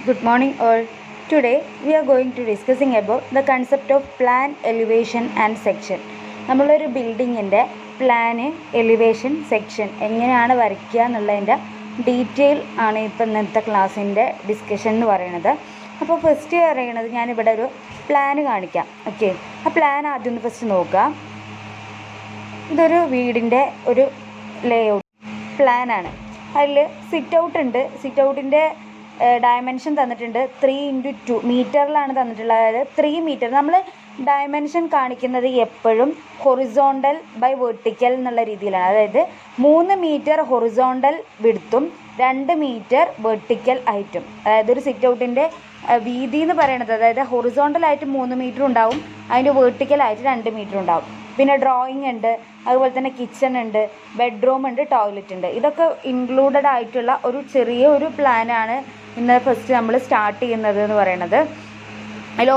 Good morning all. Today we are going to discussing about the concept of plan, elevation and section. നമ്മളൊരു ബിൽഡിങ്ങിൻ്റെ plan, elevation, section എങ്ങനെയാണ് വരയ്ക്കുക എന്നുള്ളതിൻ്റെ detail ആണ് ഇപ്പം ഇന്നത്തെ ക്ലാസ്സിൻ്റെ ഡിസ്കഷൻ എന്ന് പറയുന്നത്. അപ്പോൾ ഫസ്റ്റ് പറയുന്നത് ഞാനിവിടെ ഒരു പ്ലാന് കാണിക്കാം. ഓക്കെ, ആ പ്ലാൻ ആദ്യം ഒന്ന് ഫസ്റ്റ് നോക്കുക. ഇതൊരു വീടിൻ്റെ ഒരു ലേഔട്ട് പ്ലാനാണ്. അതിൽ സിറ്റ് ഔട്ട് ഉണ്ട്. സിറ്റ് ഔട്ടിൻ്റെ ഡയമെൻഷൻ തന്നിട്ടുണ്ട് 3x2 മീറ്ററിലാണ് തന്നിട്ടുള്ളത്. അതായത് 3 മീറ്റർ. നമ്മൾ ഡയമെൻഷൻ കാണിക്കുന്നത് എപ്പോഴും ഹൊറിസോണ്ടൽ ബൈ വെർട്ടിക്കൽ എന്നുള്ള രീതിയിലാണ്. അതായത് 3 മീറ്റർ ഹൊറിസോണ്ടൽ വിഡ്ത്തും 2 മീറ്റർ വെർട്ടിക്കൽ ഹൈറ്റും. അതായത് ഒരു സിറ്റ് ഔട്ടിൻ്റെ വീതി എന്ന് പറയുന്നത്, അതായത് ഹൊറിസോണ്ടലായിട്ട് 3 മീറ്റർ ഉണ്ടാവും, അതിൻ്റെ വെർട്ടിക്കലായിട്ട് 2 മീറ്റർ ഉണ്ടാവും. പിന്നെ ഡ്രോയിങ് ഉണ്ട്, അതുപോലെ തന്നെ കിച്ചൺ ഉണ്ട്, ബെഡ്റൂം ഉണ്ട്, ടോയ്ലറ്റ് ഉണ്ട്. ഇതൊക്കെ ഇൻക്ലൂഡഡ് ആയിട്ടുള്ള ഒരു ചെറിയ ഒരു പ്ലാനാണ് ഇന്ന് ഫസ്റ്റ് നമ്മൾ സ്റ്റാർട്ട് ചെയ്യുന്നത് എന്ന് പറയുന്നത്. അതിൽ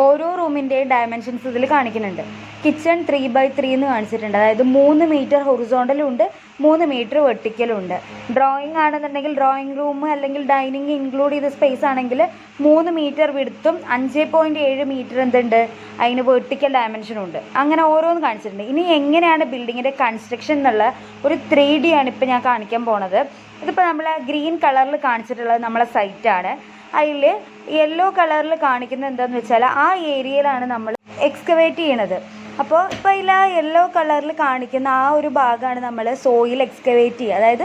ഓരോ റൂമിൻ്റെയും ഡയമെൻഷൻസ് ഇതിൽ കാണിക്കുന്നുണ്ട്. കിച്ചൺ 3x3 എന്ന് കാണിച്ചിട്ടുണ്ട്. അതായത് 3 മീറ്റർ ഹൊറിസോണ്ടലും ഉണ്ട്, 3 മീറ്റർ വെർട്ടിക്കലും ഉണ്ട്. ഡ്രോയിങ് ആണെന്നുണ്ടെങ്കിൽ ഡ്രോയിങ് റൂം അല്ലെങ്കിൽ ഡൈനിങ് ഇൻക്ലൂഡ് ചെയ്ത സ്പേസ് ആണെങ്കിൽ 3 മീറ്റർ വിഡ്ത്തും 5.7 മീറ്റർ എന്തുണ്ട്, അതിന് വെർട്ടിക്കൽ ഡയമെൻഷനും ഉണ്ട്. അങ്ങനെ ഓരോന്ന് കാണിച്ചിട്ടുണ്ട്. ഇനി എങ്ങനെയാണ് ബിൽഡിങ്ങിൻ്റെ കൺസ്ട്രക്ഷൻ എന്നുള്ള ഒരു 3D ആണ് ഇപ്പോൾ ഞാൻ കാണിക്കാൻ പോണത്. ഇതിപ്പോൾ നമ്മൾ ഗ്രീൻ കളറിൽ കാണിച്ചിട്ടുള്ളത് നമ്മളെ സൈറ്റാണ്. അതിൽ യെല്ലോ കളറിൽ കാണിക്കുന്നത് എന്താണെന്ന് വെച്ചാൽ ആ ഏരിയയിലാണ് നമ്മൾ എക്സ്കവേറ്റ് ചെയ്യണത്. അപ്പോൾ ഇപ്പോൾ ഇതിൽ ആ യെല്ലോ കളറിൽ കാണിക്കുന്ന ആ ഒരു ഭാഗമാണ് നമ്മൾ സോയിൽ എക്സ്കവേറ്റ് ചെയ്യുക. അതായത്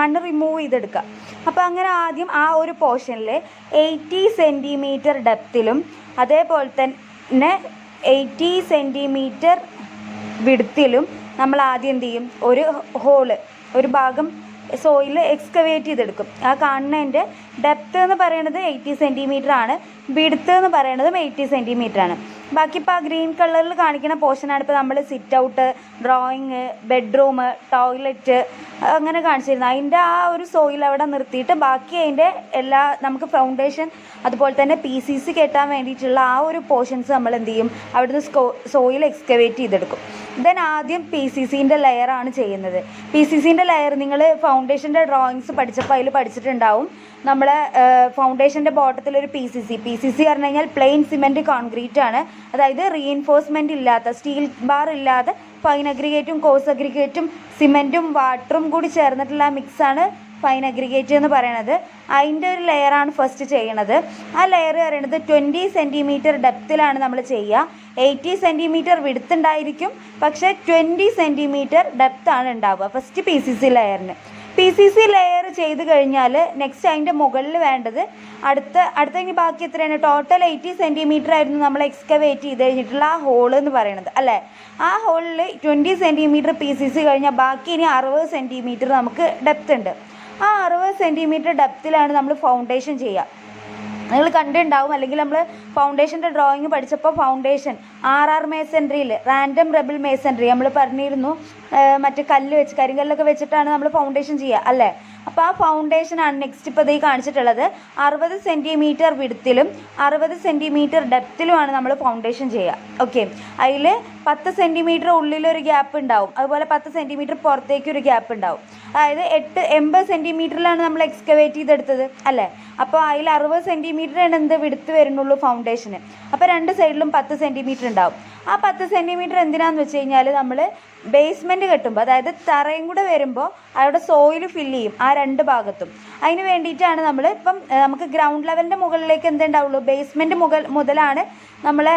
മണ്ണ് റിമൂവ് ചെയ്തെടുക്കുക. അപ്പോൾ അങ്ങനെ ആദ്യം ആ ഒരു പോർഷനിൽ 80 സെൻറ്റിമീറ്റർ ഡെപ്തിലും അതേപോലെ തന്നെ 80 സെൻറ്റിമീറ്റർ വിഡ്ത്തിലും നമ്മൾ ആദ്യം എന്ത് ചെയ്യും, ഒരു ഭാഗം സോയിൽ എക്സ്കവേറ്റ് ചെയ്തെടുക്കും. ആ കാണുന്നതിൻ്റെ ഡെപ്ത് എന്ന് പറയുന്നത് 80 സെൻറ്റിമീറ്റർ ആണ്, വിഡ്ത്ത് എന്ന് പറയുന്നതും 80 സെൻറ്റിമീറ്റർ ആണ്. ബാക്കി ഇപ്പോൾ ആ ഗ്രീൻ കളറിൽ കാണിക്കുന്ന പോർഷനാണ് ഇപ്പോൾ നമ്മൾ sit out, drawing, bedroom, toilet അങ്ങനെ കാണിച്ചിരുന്നത്. അതിൻ്റെ ആ ഒരു സോയിൽ അവിടെ നിർത്തിയിട്ട് ബാക്കി അതിൻ്റെ നമുക്ക് ഫൗണ്ടേഷൻ അതുപോലെ തന്നെ PCC കെട്ടാൻ വേണ്ടിയിട്ടുള്ള ആ ഒരു പോർഷൻസ് നമ്മൾ എന്ത് ചെയ്യും, അവിടുന്ന് സോയിൽ എക്സ്കവേറ്റ് ചെയ്തെടുക്കും. ദെൻ ആദ്യം PCCൻ്റെ ലെയറാണ് ചെയ്യുന്നത്. PCCൻ്റെ ലെയർ നിങ്ങൾ ഫൗണ്ടേഷൻ്റെ ഡ്രോയിങ്സ് പഠിച്ചപ്പോൾ അതിൽ പഠിച്ചിട്ടുണ്ടാവും. നമ്മളെ ഫൗണ്ടേഷൻ്റെ ബോട്ടത്തിലൊരു PCC പറഞ്ഞു കഴിഞ്ഞാൽ പ്ലെയിൻ സിമെൻറ്റ് കോൺക്രീറ്റ് ആണ്. അതായത് റീഇൻഫോഴ്സ്മെൻറ്റ് ഇല്ലാത്ത, സ്റ്റീൽ ബാർ ഇല്ലാതെ ഫൈൻ അഗ്രിഗേറ്റും കോഴ്സ് അഗ്രിഗേറ്റും സിമെൻറ്റും വാട്ടറും കൂടി ചേർന്നിട്ടുള്ള മിക്സാണ് ഫൈൻ അഗ്രിഗേറ്റ് എന്ന് പറയുന്നത്. അതിൻ്റെ ഒരു ലെയറാണ് ഫസ്റ്റ് ചെയ്യണത്. ആ ലെയർ പറയുന്നത് 20 സെൻറ്റിമീറ്റർ ഡെപ്തിലാണ് നമ്മൾ ചെയ്യുക. 80 സെൻറ്റിമീറ്റർ വിഡ്ത്ത് ഉണ്ടായിരിക്കും, പക്ഷേ 20 സെൻറ്റിമീറ്റർ ഡെപ്താണ് ഉണ്ടാവുക ഫസ്റ്റ് PCC ലെയറിന്. PCC ലെയർ ചെയ്ത് കഴിഞ്ഞാൽ നെക്സ്റ്റ് അതിൻ്റെ മുകളിൽ വേണ്ടത് അടുത്ത ഇനി ബാക്കി എത്രയാണ്, ടോട്ടൽ 80 സെൻറ്റിമീറ്റർ ആയിരുന്നു നമ്മൾ എക്സ്കവേറ്റ് ചെയ്ത് കഴിഞ്ഞിട്ടുള്ള ആ ഹോൾ എന്ന് പറയുന്നത് അല്ലേ. ആ ഹോളിൽ 20 സെൻറ്റിമീറ്റർ PCC കഴിഞ്ഞാൽ ബാക്കി ഇനി 60 സെൻറ്റിമീറ്റർ നമുക്ക് ഡെപ്ത് ഉണ്ട്. ആ 60 സെൻറ്റിമീറ്റർ ഡെപ്തിലാണ് നമ്മൾ ഫൗണ്ടേഷൻ ചെയ്യുക. നിങ്ങൾ കണ്ടിട്ടുണ്ടാവും, അല്ലെങ്കിൽ നമ്മൾ ഫൗണ്ടേഷൻ്റെ ഡ്രോയിങ് പഠിച്ചപ്പോൾ ഫൗണ്ടേഷൻ RR മേസൻട്രിയിൽ റാൻഡം റെബിൾ മേസൻട്രി നമ്മൾ പറഞ്ഞിരുന്നു. മറ്റേ കരിങ്കല്ലൊക്കെ വെച്ചിട്ടാണ് നമ്മൾ ഫൗണ്ടേഷൻ ചെയ്യുക അല്ലേ. അപ്പോൾ ആ ഫൗണ്ടേഷനാണ് നെക്സ്റ്റ് ഇപ്പോൾ ഇത് കാണിച്ചിട്ടുള്ളത്. 60 സെൻറ്റിമീറ്റർ വിഡ്ത്തിലും 60 സെൻറ്റിമീറ്റർ ഡെപ്തിലുമാണ് നമ്മൾ ഫൗണ്ടേഷൻ ചെയ്യുക. ഓക്കെ, അതിൽ 10 സെൻറ്റിമീറ്റർ ഉള്ളിലൊരു ഗ്യാപ്പ് ഉണ്ടാവും, അതുപോലെ 10 സെൻറ്റിമീറ്റർ പുറത്തേക്കൊരു ഗ്യാപ്പ് ഉണ്ടാവും. അതായത് 80 സെൻറ്റിമീറ്ററിലാണ് നമ്മൾ എക്സ്കവേറ്റ് ചെയ്തെടുത്തത് അല്ലേ. അപ്പോൾ അതിൽ 60 സെൻറ്റിമീറ്ററാണ് എന്ത് വിഡ്ത്ത് വരുന്നുള്ളൂ ഫൗണ്ടേഷന്. അപ്പോൾ രണ്ട് സൈഡിലും 10 സെൻറ്റിമീറ്റർ ഉണ്ടാവും. ആ 10 സെൻറ്റിമീറ്റർ എന്തിനാണെന്ന് വെച്ച് കഴിഞ്ഞാൽ നമ്മൾ ബേസ്മെൻറ്റ് കെട്ടുമ്പോൾ, അതായത് തറയും കൂടെ വരുമ്പോൾ അവിടെ സോയിൽ ഫില്ല് ചെയ്യും ആ രണ്ട് ഭാഗത്തും. അതിന് വേണ്ടിയിട്ടാണ് നമ്മൾ ഇപ്പം നമുക്ക് ഗ്രൗണ്ട് ലെവലിൻ്റെ മുകളിലേക്ക് എന്തുണ്ടാവുള്ളൂ, ബേസ്മെൻറ്റ് മുതലാണ് നമ്മളെ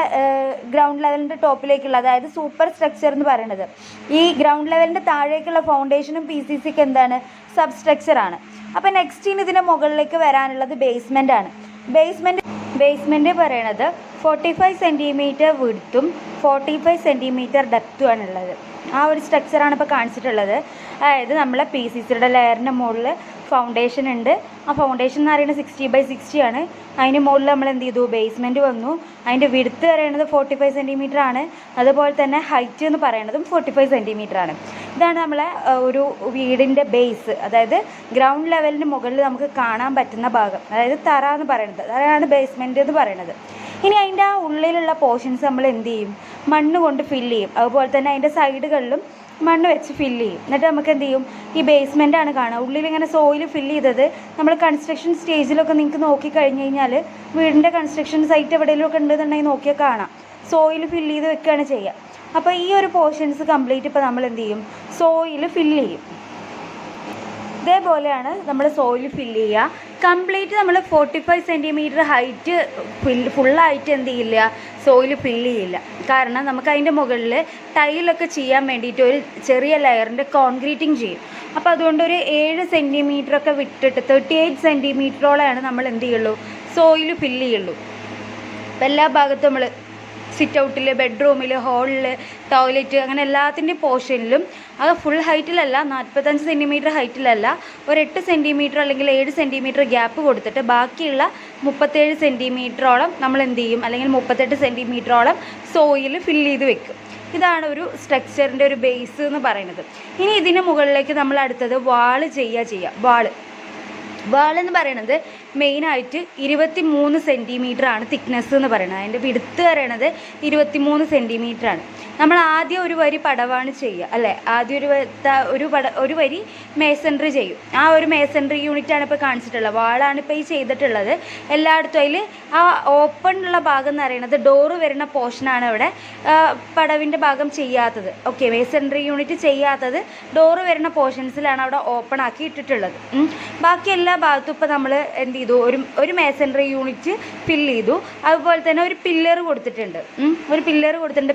ഗ്രൗണ്ട് ലെവലിൻ്റെ ടോപ്പിലേക്കുള്ള, അതായത് സൂപ്പർ സ്ട്രക്ചർ എന്ന് പറയുന്നത്. ഈ ഗ്രൗണ്ട് ലെവലിൻ്റെ താഴേക്കുള്ള ഫൗണ്ടേഷനും PCCക്ക് എന്താണ്, സബ് സ്ട്രക്ചറാണ്. അപ്പോൾ നെക്സ്റ്റ് ഇനി ഇതിൻ്റെ മുകളിലേക്ക് വരാനുള്ളത് ബേസ്മെൻ്റ് ആണ്. ബേസ്മെൻറ്റ് പറയണത് 45 സെൻറ്റിമീറ്റർ വിഡ്ത്തും 45 സെൻറ്റിമീറ്റർ ഡെപ്തുമാണ് ഉള്ളത്. ആ ഒരു സ്ട്രക്ചറാണ് ഇപ്പോൾ കാണിച്ചിട്ടുള്ളത്. അതായത് നമ്മളെ PCCയുടെ ലെയറിൻ്റെ മുകളിൽ ഫൗണ്ടേഷൻ ഉണ്ട്. ആ ഫൗണ്ടേഷൻ എന്ന് പറയുന്നത് 60x60 ആണ്. അതിന് മുകളിൽ നമ്മൾ എന്ത് ചെയ്തു, ബേസ്മെൻറ്റ് വന്നു. അതിൻ്റെ വിഡ്ത്ത് പറയുന്നത് 45 സെൻറ്റിമീറ്റർ ആണ്. അതുപോലെ തന്നെ ഹൈറ്റ് എന്ന് പറയുന്നതും 45 സെൻറ്റിമീറ്റർ ആണ്. ഇതാണ് നമ്മളെ ഒരു വീടിൻ്റെ ബേസ്, അതായത് ഗ്രൗണ്ട് ലെവലിന് മുകളിൽ നമുക്ക് കാണാൻ പറ്റുന്ന ഭാഗം, അതായത് തറ എന്ന് പറയുന്നത്. അതാണ് ബേസ്മെൻറ്റ് എന്ന് പറയുന്നത്. ഇനി അതിൻ്റെ ആ ഉള്ളിലുള്ള പോർഷൻസ് നമ്മൾ എന്ത് ചെയ്യും, മണ്ണ് കൊണ്ട് ഫില്ല് ചെയ്യും. അതുപോലെ തന്നെ അതിൻ്റെ സൈഡുകളിലും മണ്ണ് വെച്ച് ഫില്ല് ചെയ്യും. എന്നിട്ട് നമുക്ക് എന്ത് ചെയ്യും, ഈ ബേസ്മെൻ്റാണ് കാണുക, ഉള്ളിൽ ഇങ്ങനെ സോയിൽ ഫില്ല് ചെയ്തത് നമ്മൾ കൺസ്ട്രക്ഷൻ സ്റ്റേജിലൊക്കെ നിങ്ങൾക്ക് നോക്കിക്കഴിഞ്ഞ് കഴിഞ്ഞാൽ വീടിൻ്റെ കൺസ്ട്രക്ഷൻ സൈറ്റ് എവിടെയെങ്കിലുമൊക്കെ ഉണ്ടെന്നുണ്ടെങ്കിൽ നോക്കിയാൽ കാണാം, സോയിൽ ഫില്ല് ചെയ്ത് വെക്കുകയാണ് ചെയ്യുക. അപ്പോൾ ഈ ഒരു പോർഷൻസ് കംപ്ലീറ്റ് ഇപ്പോൾ നമ്മൾ എന്ത് ചെയ്യും, സോയിൽ ഫില്ല് ചെയ്യും. ഇതേപോലെയാണ് നമ്മൾ സോയിൽ ഫില്ല് ചെയ്യുക. കംപ്ലീറ്റ് നമ്മൾ 45 സെൻറ്റിമീറ്റർ ഹൈറ്റ് ഫുള്ളായിട്ട് എന്ത് ചെയ്യില്ല, സോയിൽ ഫില്ല് ചെയ്യില്ല. കാരണം നമുക്ക് അതിൻ്റെ മുകളിൽ ടൈലൊക്കെ ചെയ്യാൻ വേണ്ടിയിട്ട് ഒരു ചെറിയ ലെയറിൻ്റെ കോൺക്രീറ്റിങ് ചെയ്യും. അപ്പോൾ അതുകൊണ്ട് ഒരു 7 സെൻറ്റിമീറ്ററൊക്കെ വിട്ടിട്ട് 38 സെൻറ്റിമീറ്ററോളമാണ് നമ്മൾ എന്ത് ചെയ്യുള്ളൂ, സോയിൽ ഫില്ല് ചെയ്യുള്ളൂ. അപ്പോൾ എല്ലാ ഭാഗത്തും നമ്മൾ സിറ്റ് ഔട്ടിൽ, ബെഡ്റൂമിൽ, ഹാളിൽ, ടോയ്ലറ്റ്, അങ്ങനെ എല്ലാത്തിൻ്റെ പോർഷനിലും അത് ഫുൾ ഹൈറ്റിലല്ല, 45 സെൻറ്റിമീറ്റർ ഹൈറ്റിലല്ല, ഒരു 8 സെൻറ്റിമീറ്റർ അല്ലെങ്കിൽ 7 സെൻറ്റിമീറ്റർ ഗ്യാപ്പ് കൊടുത്തിട്ട് ബാക്കിയുള്ള 37 സെൻറ്റിമീറ്ററോളം നമ്മൾ എന്ത് ചെയ്യും, അല്ലെങ്കിൽ 38 സെൻറ്റിമീറ്ററോളം സോയിൽ ഫില്ല് ചെയ്ത് വെക്കും. ഇതാണ് ഒരു സ്ട്രക്ചറിൻ്റെ ഒരു ബേസ് എന്ന് പറയുന്നത്. ഇനി ഇതിന് മുകളിലേക്ക് നമ്മൾ അടുത്തത് വാള് ചെയ്യുക. വാൾ എന്ന് പറയുന്നത് മെയിനായിട്ട് 23 സെൻറ്റിമീറ്റർ ആണ് തിക്നെസ് എന്ന് പറയുന്നത്. അതിൻ്റെ വിടുത്ത് പറയണത് 23 സെൻറ്റിമീറ്റർ ആണ്. നമ്മൾ ആദ്യം ഒരു വരി പടവാണ് ചെയ്യുക, അല്ലേ? ആദ്യം ഒരു വരി മേസൺറി ചെയ്യും. ആ ഒരു മേസൺറി യൂണിറ്റാണ് ഇപ്പോൾ കാണിച്ചിട്ടുള്ളത്. വാളാണ് ഇപ്പോൾ ഈ ചെയ്തിട്ടുള്ളത്. എല്ലായിടത്തും അതിൽ ആ ഓപ്പൺ ഉള്ള ഭാഗം എന്ന് പറയുന്നത് ഡോറ് വരുന്ന പോർഷനാണ് അവിടെ പടവിൻ്റെ ഭാഗം ചെയ്യാത്തത്. ഓക്കെ, മേസൺറി യൂണിറ്റ് ചെയ്യാത്തത് ഡോറ് വരുന്ന പോർഷൻസിലാണ് അവിടെ ഓപ്പൺ ആക്കി ഇട്ടിട്ടുള്ളത്. ബാക്കി എല്ലാ ഭാഗത്തും ഇപ്പോൾ നമ്മൾ എന്ത് ചെയ്തു, ഒരു മേസൺറി യൂണിറ്റ് ഫില്ല് ചെയ്തു. അതുപോലെ തന്നെ ഒരു പില്ലർ കൊടുത്തിട്ടുണ്ട്.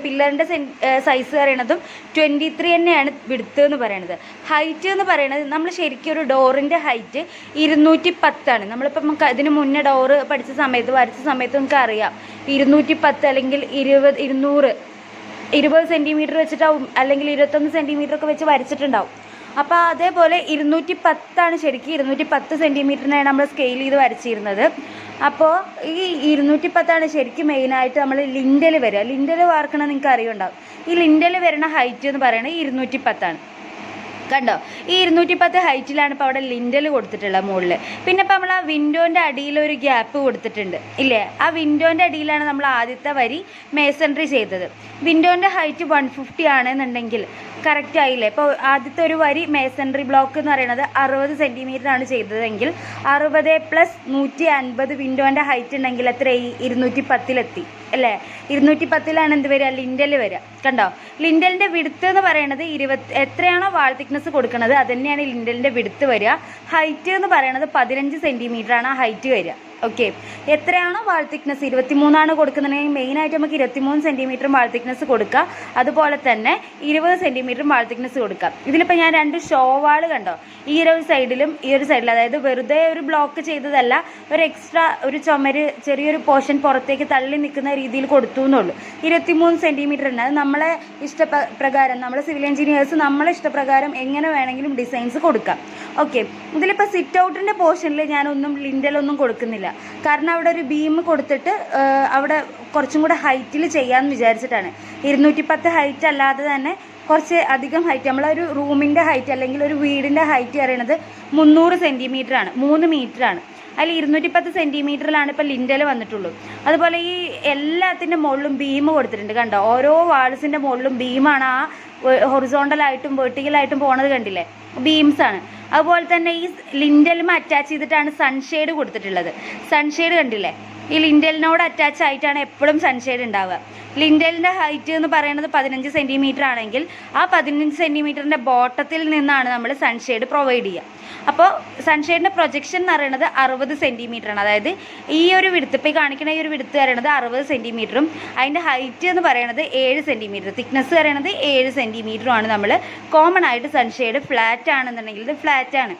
പില്ലറിൻ്റെ സൈസ് പറയണതും 23 തന്നെയാണ് വിഡ്ത്ത് എന്ന് പറയുന്നത്. ഹൈറ്റ് എന്ന് പറയുന്നത് നമ്മൾ ശരിക്കും ഒരു ഡോറിൻ്റെ ഹൈറ്റ് 210 നമ്മളിപ്പോൾ നമുക്ക് അതിന് മുന്നേ ഡോറ് വരച്ച സമയത്ത് നമുക്ക് അറിയാം 210 അല്ലെങ്കിൽ 20 സെൻറ്റിമീറ്റർ വെച്ചിട്ടാവും, അല്ലെങ്കിൽ 21 സെൻറ്റിമീറ്റർ ഒക്കെ വെച്ച് വരച്ചിട്ടുണ്ടാവും. അപ്പോൾ അതേപോലെ 210 ശരിക്കും 210 സെൻറ്റിമീറ്ററിനാണ് നമ്മൾ സ്കെയിൽ ചെയ്ത് വരച്ചിരുന്നത്. അപ്പോൾ ഈ 210 ശരിക്കും മെയിനായിട്ട് നമ്മൾ ലിൻഡൽ വരിക. ലിൻഡൽ വാർക്കണം നിങ്ങൾക്ക് അറിയുണ്ടാവും. ഈ ലിൻഡൽ വരുന്ന ഹൈറ്റ് എന്ന് പറയുന്നത് 210. കണ്ടോ, ഈ 210 ഹൈറ്റിലാണ് ഇപ്പോൾ അവിടെ ലിൻഡൽ കൊടുത്തിട്ടുള്ളത് മുകളിൽ. പിന്നെ ഇപ്പോൾ നമ്മൾ ആ വിൻഡോൻ്റെ അടിയിൽ ഒരു ഗ്യാപ്പ് കൊടുത്തിട്ടുണ്ട് ഇല്ലേ, ആ വിൻഡോൻ്റെ അടിയിലാണ് നമ്മൾ ആദ്യത്തെ വരി മേസൺറി ചെയ്തത്. വിൻഡോൻ്റെ ഹൈറ്റ് 150 ആണെന്നുണ്ടെങ്കിൽ കറക്റ്റ് ആയില്ലേ? ഇപ്പോൾ ആദ്യത്തെ ഒരു വരി മേസൺറി ബ്ലോക്ക് എന്ന് പറയുന്നത് 60 സെൻറ്റിമീറ്റർ ആണ് ചെയ്തതെങ്കിൽ 60 + 150 വിൻഡോൻ്റെ ഹൈറ്റ് ഉണ്ടെങ്കിൽ എത്രയായി? 210 അല്ലേ? 210 എന്ത് വരിക, ലിൻഡൽ വരിക. കണ്ടോ, ലിൻഡലിൻ്റെ വിടുത്ത് എന്ന് പറയുന്നത് എത്രയാണോ വാൾ തിക്നെസ് കൊടുക്കുന്നത് അത് തന്നെയാണ് ലിൻഡലിൻ്റെ വിടുത്ത് വരിക. ഹൈറ്റ് എന്ന് പറയുന്നത് 15 സെൻറ്റിമീറ്റർ ആണ് ആ ഹൈറ്റ് വരിക. ഓക്കെ, എത്രയാണോ വാൾ തിക്നെസ് 23 കൊടുക്കുന്നുണ്ടെങ്കിൽ മെയിനായിട്ട് നമുക്ക് 23 സെൻറ്റിമീറ്റർ വാൾ തിക്നെസ് കൊടുക്കുക. അതുപോലെ തന്നെ 20 സെൻറ്റിമീറ്റർ വാൾ തിക്നെസ് കൊടുക്കാം. ഇതിലിപ്പോൾ ഞാൻ 2 ഷോ വാൾ കണ്ടോ, ഈ ഒരു സൈഡിലും ഈ ഒരു സൈഡിലും, അതായത് വെറുതെ ഒരു ബ്ലോക്ക് ചെയ്തതല്ല, ഒരു എക്സ്ട്രാ ഒരു ചുമര് ചെറിയൊരു പോർഷൻ പുറത്തേക്ക് തള്ളി നിൽക്കുന്ന രീതിയിൽ കൊടുത്തു എന്നുള്ളൂ. 23 സെൻറ്റിമീറ്റർ ഉണ്ട്. അത് നമ്മളെ ഇഷ്ടപ്രകാരം, നമ്മളെ സിവിൽ എഞ്ചിനീയേഴ്സ് നമ്മളെ ഇഷ്ടപ്രകാരം എങ്ങനെ വേണമെങ്കിലും ഡിസൈൻസ് കൊടുക്കാം. ഓക്കെ, ഇതിലിപ്പോൾ സിറ്റ് ഔട്ടിൻ്റെ പോർഷനിൽ ഞാനൊന്നും ലിൻഡലൊന്നും കൊടുക്കുന്നില്ല. കാരണം അവിടെ ഒരു ബീം കൊടുത്തിട്ട് അവിടെ കുറച്ചും കൂടെ ഹൈറ്റിൽ ചെയ്യാമെന്ന് വിചാരിച്ചിട്ടാണ്. 210 ഹൈറ്റ് അല്ലാതെ തന്നെ കുറച്ച് അധികം ഹൈറ്റ്, നമ്മളൊരു റൂമിൻ്റെ ഹൈറ്റ് അല്ലെങ്കിൽ ഒരു വീടിൻ്റെ ഹൈറ്റ് പറയുന്നത് 300 സെൻറ്റിമീറ്റർ ആണ്, 3 മീറ്റർ ആണ്. അതിൽ 210 സെൻറ്റിമീറ്ററിലാണ് ഇപ്പോൾ ലിൻഡൽ വന്നിട്ടുള്ളൂ. അതുപോലെ ഈ എല്ലാത്തിൻ്റെ മുകളിലും ബീം കൊടുത്തിട്ടുണ്ട്. കണ്ടോ, ഓരോ വാൾസിൻ്റെ മുകളിലും ബീമാണ്. ആ ഹൊറിസോണ്ടലായിട്ടും വെർട്ടിക്കലായിട്ടും പോണത് കണ്ടില്ലേ, ബീംസാണ്. അതുപോലെ തന്നെ ഈ ലിൻഡലും അറ്റാച്ച് ചെയ്തിട്ടാണ് സൺഷെയ്ഡ് കൊടുത്തിട്ടുള്ളത്. സൺഷെയ്ഡ് കണ്ടില്ലേ, ഈ ലിൻഡലിനോട് അറ്റാച്ച് ആയിട്ടാണ് എപ്പോഴും സൺഷെയ്ഡ് ഉണ്ടാവുക. ലിൻഡലിൻ്റെ ഹൈറ്റ് എന്ന് പറയുന്നത് 15 സെൻറ്റിമീറ്റർ ആണെങ്കിൽ ആ 15 സെൻറ്റിമീറ്ററിൻ്റെ ബോട്ടത്തിൽ നിന്നാണ് നമ്മൾ സൺഷെയ്ഡ് പ്രൊവൈഡ് ചെയ്യുക. അപ്പോൾ സൺഷെയ്ഡിൻ്റെ പ്രൊജക്ഷൻ എന്ന് പറയുന്നത് 60 സെൻറ്റിമീറ്റർ ആണ്. അതായത് ഈ ഒരു വിടുത്ത്, ഇപ്പോൾ ഈ കാണിക്കുന്ന ഈ ഒരു വിടുത്ത് പറയുന്നത് 60 സെൻറ്റിമീറ്ററും അതിൻ്റെ ഹൈറ്റ് എന്ന് പറയുന്നത് 7 സെൻറ്റിമീറ്റർ, തിക്നെസ് പറയുന്നത് 7 സെൻറ്റിമീറ്ററുമാണ് നമ്മൾ കോമൺ ആയിട്ട് സൺഷെയ്ഡ്. ഫ്ലാറ്റ് ആണെന്നുണ്ടെങ്കിൽ ഇത് ഫ്ലാറ്റാണ്,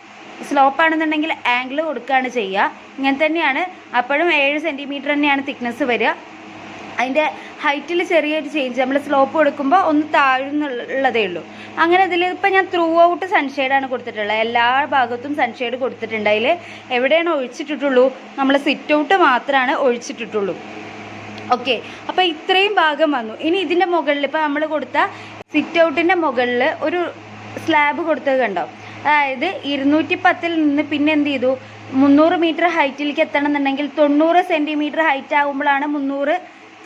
സ്ലോപ്പ് ആണെന്നുണ്ടെങ്കിൽ ആംഗിൾ കൊടുക്കുകയാണ് ചെയ്യുക. ഇങ്ങനെ തന്നെയാണ്. അപ്പോഴും 7 സെൻറ്റിമീറ്റർ തന്നെയാണ് തിക്നെസ് വരിക. അതിൻ്റെ ഹൈറ്റിൽ ചെറിയൊരു ചേഞ്ച്, നമ്മൾ സ്ലോപ്പ് കൊടുക്കുമ്പോൾ ഒന്ന് താഴുന്നുള്ളതേ ഉള്ളൂ. അങ്ങനെ ഇതിൽ ഇപ്പം ഞാൻ ത്രൂ ഔട്ട് സൺഷെയ്ഡാണ് കൊടുത്തിട്ടുള്ളത്. എല്ലാ ഭാഗത്തും സൺഷെയ്ഡ് കൊടുത്തിട്ടുണ്ട്. അതിൽ എവിടെയാണ് ഒഴിച്ചിട്ടിട്ടുള്ളൂ, നമ്മൾ സിറ്റ് ഔട്ട് മാത്രമാണ് ഒഴിച്ചിട്ടിട്ടുള്ളൂ. ഓക്കെ, അപ്പോൾ ഇത്രയും ഭാഗം വന്നു. ഇനി ഇതിൻ്റെ മുകളിൽ ഇപ്പോൾ നമ്മൾ കൊടുത്ത സിറ്റ് ഔട്ടിൻ്റെ മുകളിൽ ഒരു സ്ലാബ് കൊടുത്തത് കണ്ടോ, അതായത് 210 നിന്ന് പിന്നെ എന്ത് ചെയ്തു, 300 മീറ്റർ ഹൈറ്റിലേക്ക് എത്തണം എന്നുണ്ടെങ്കിൽ 90 സെൻറ്റിമീറ്റർ ഹൈറ്റ് ആകുമ്പോഴാണ് 300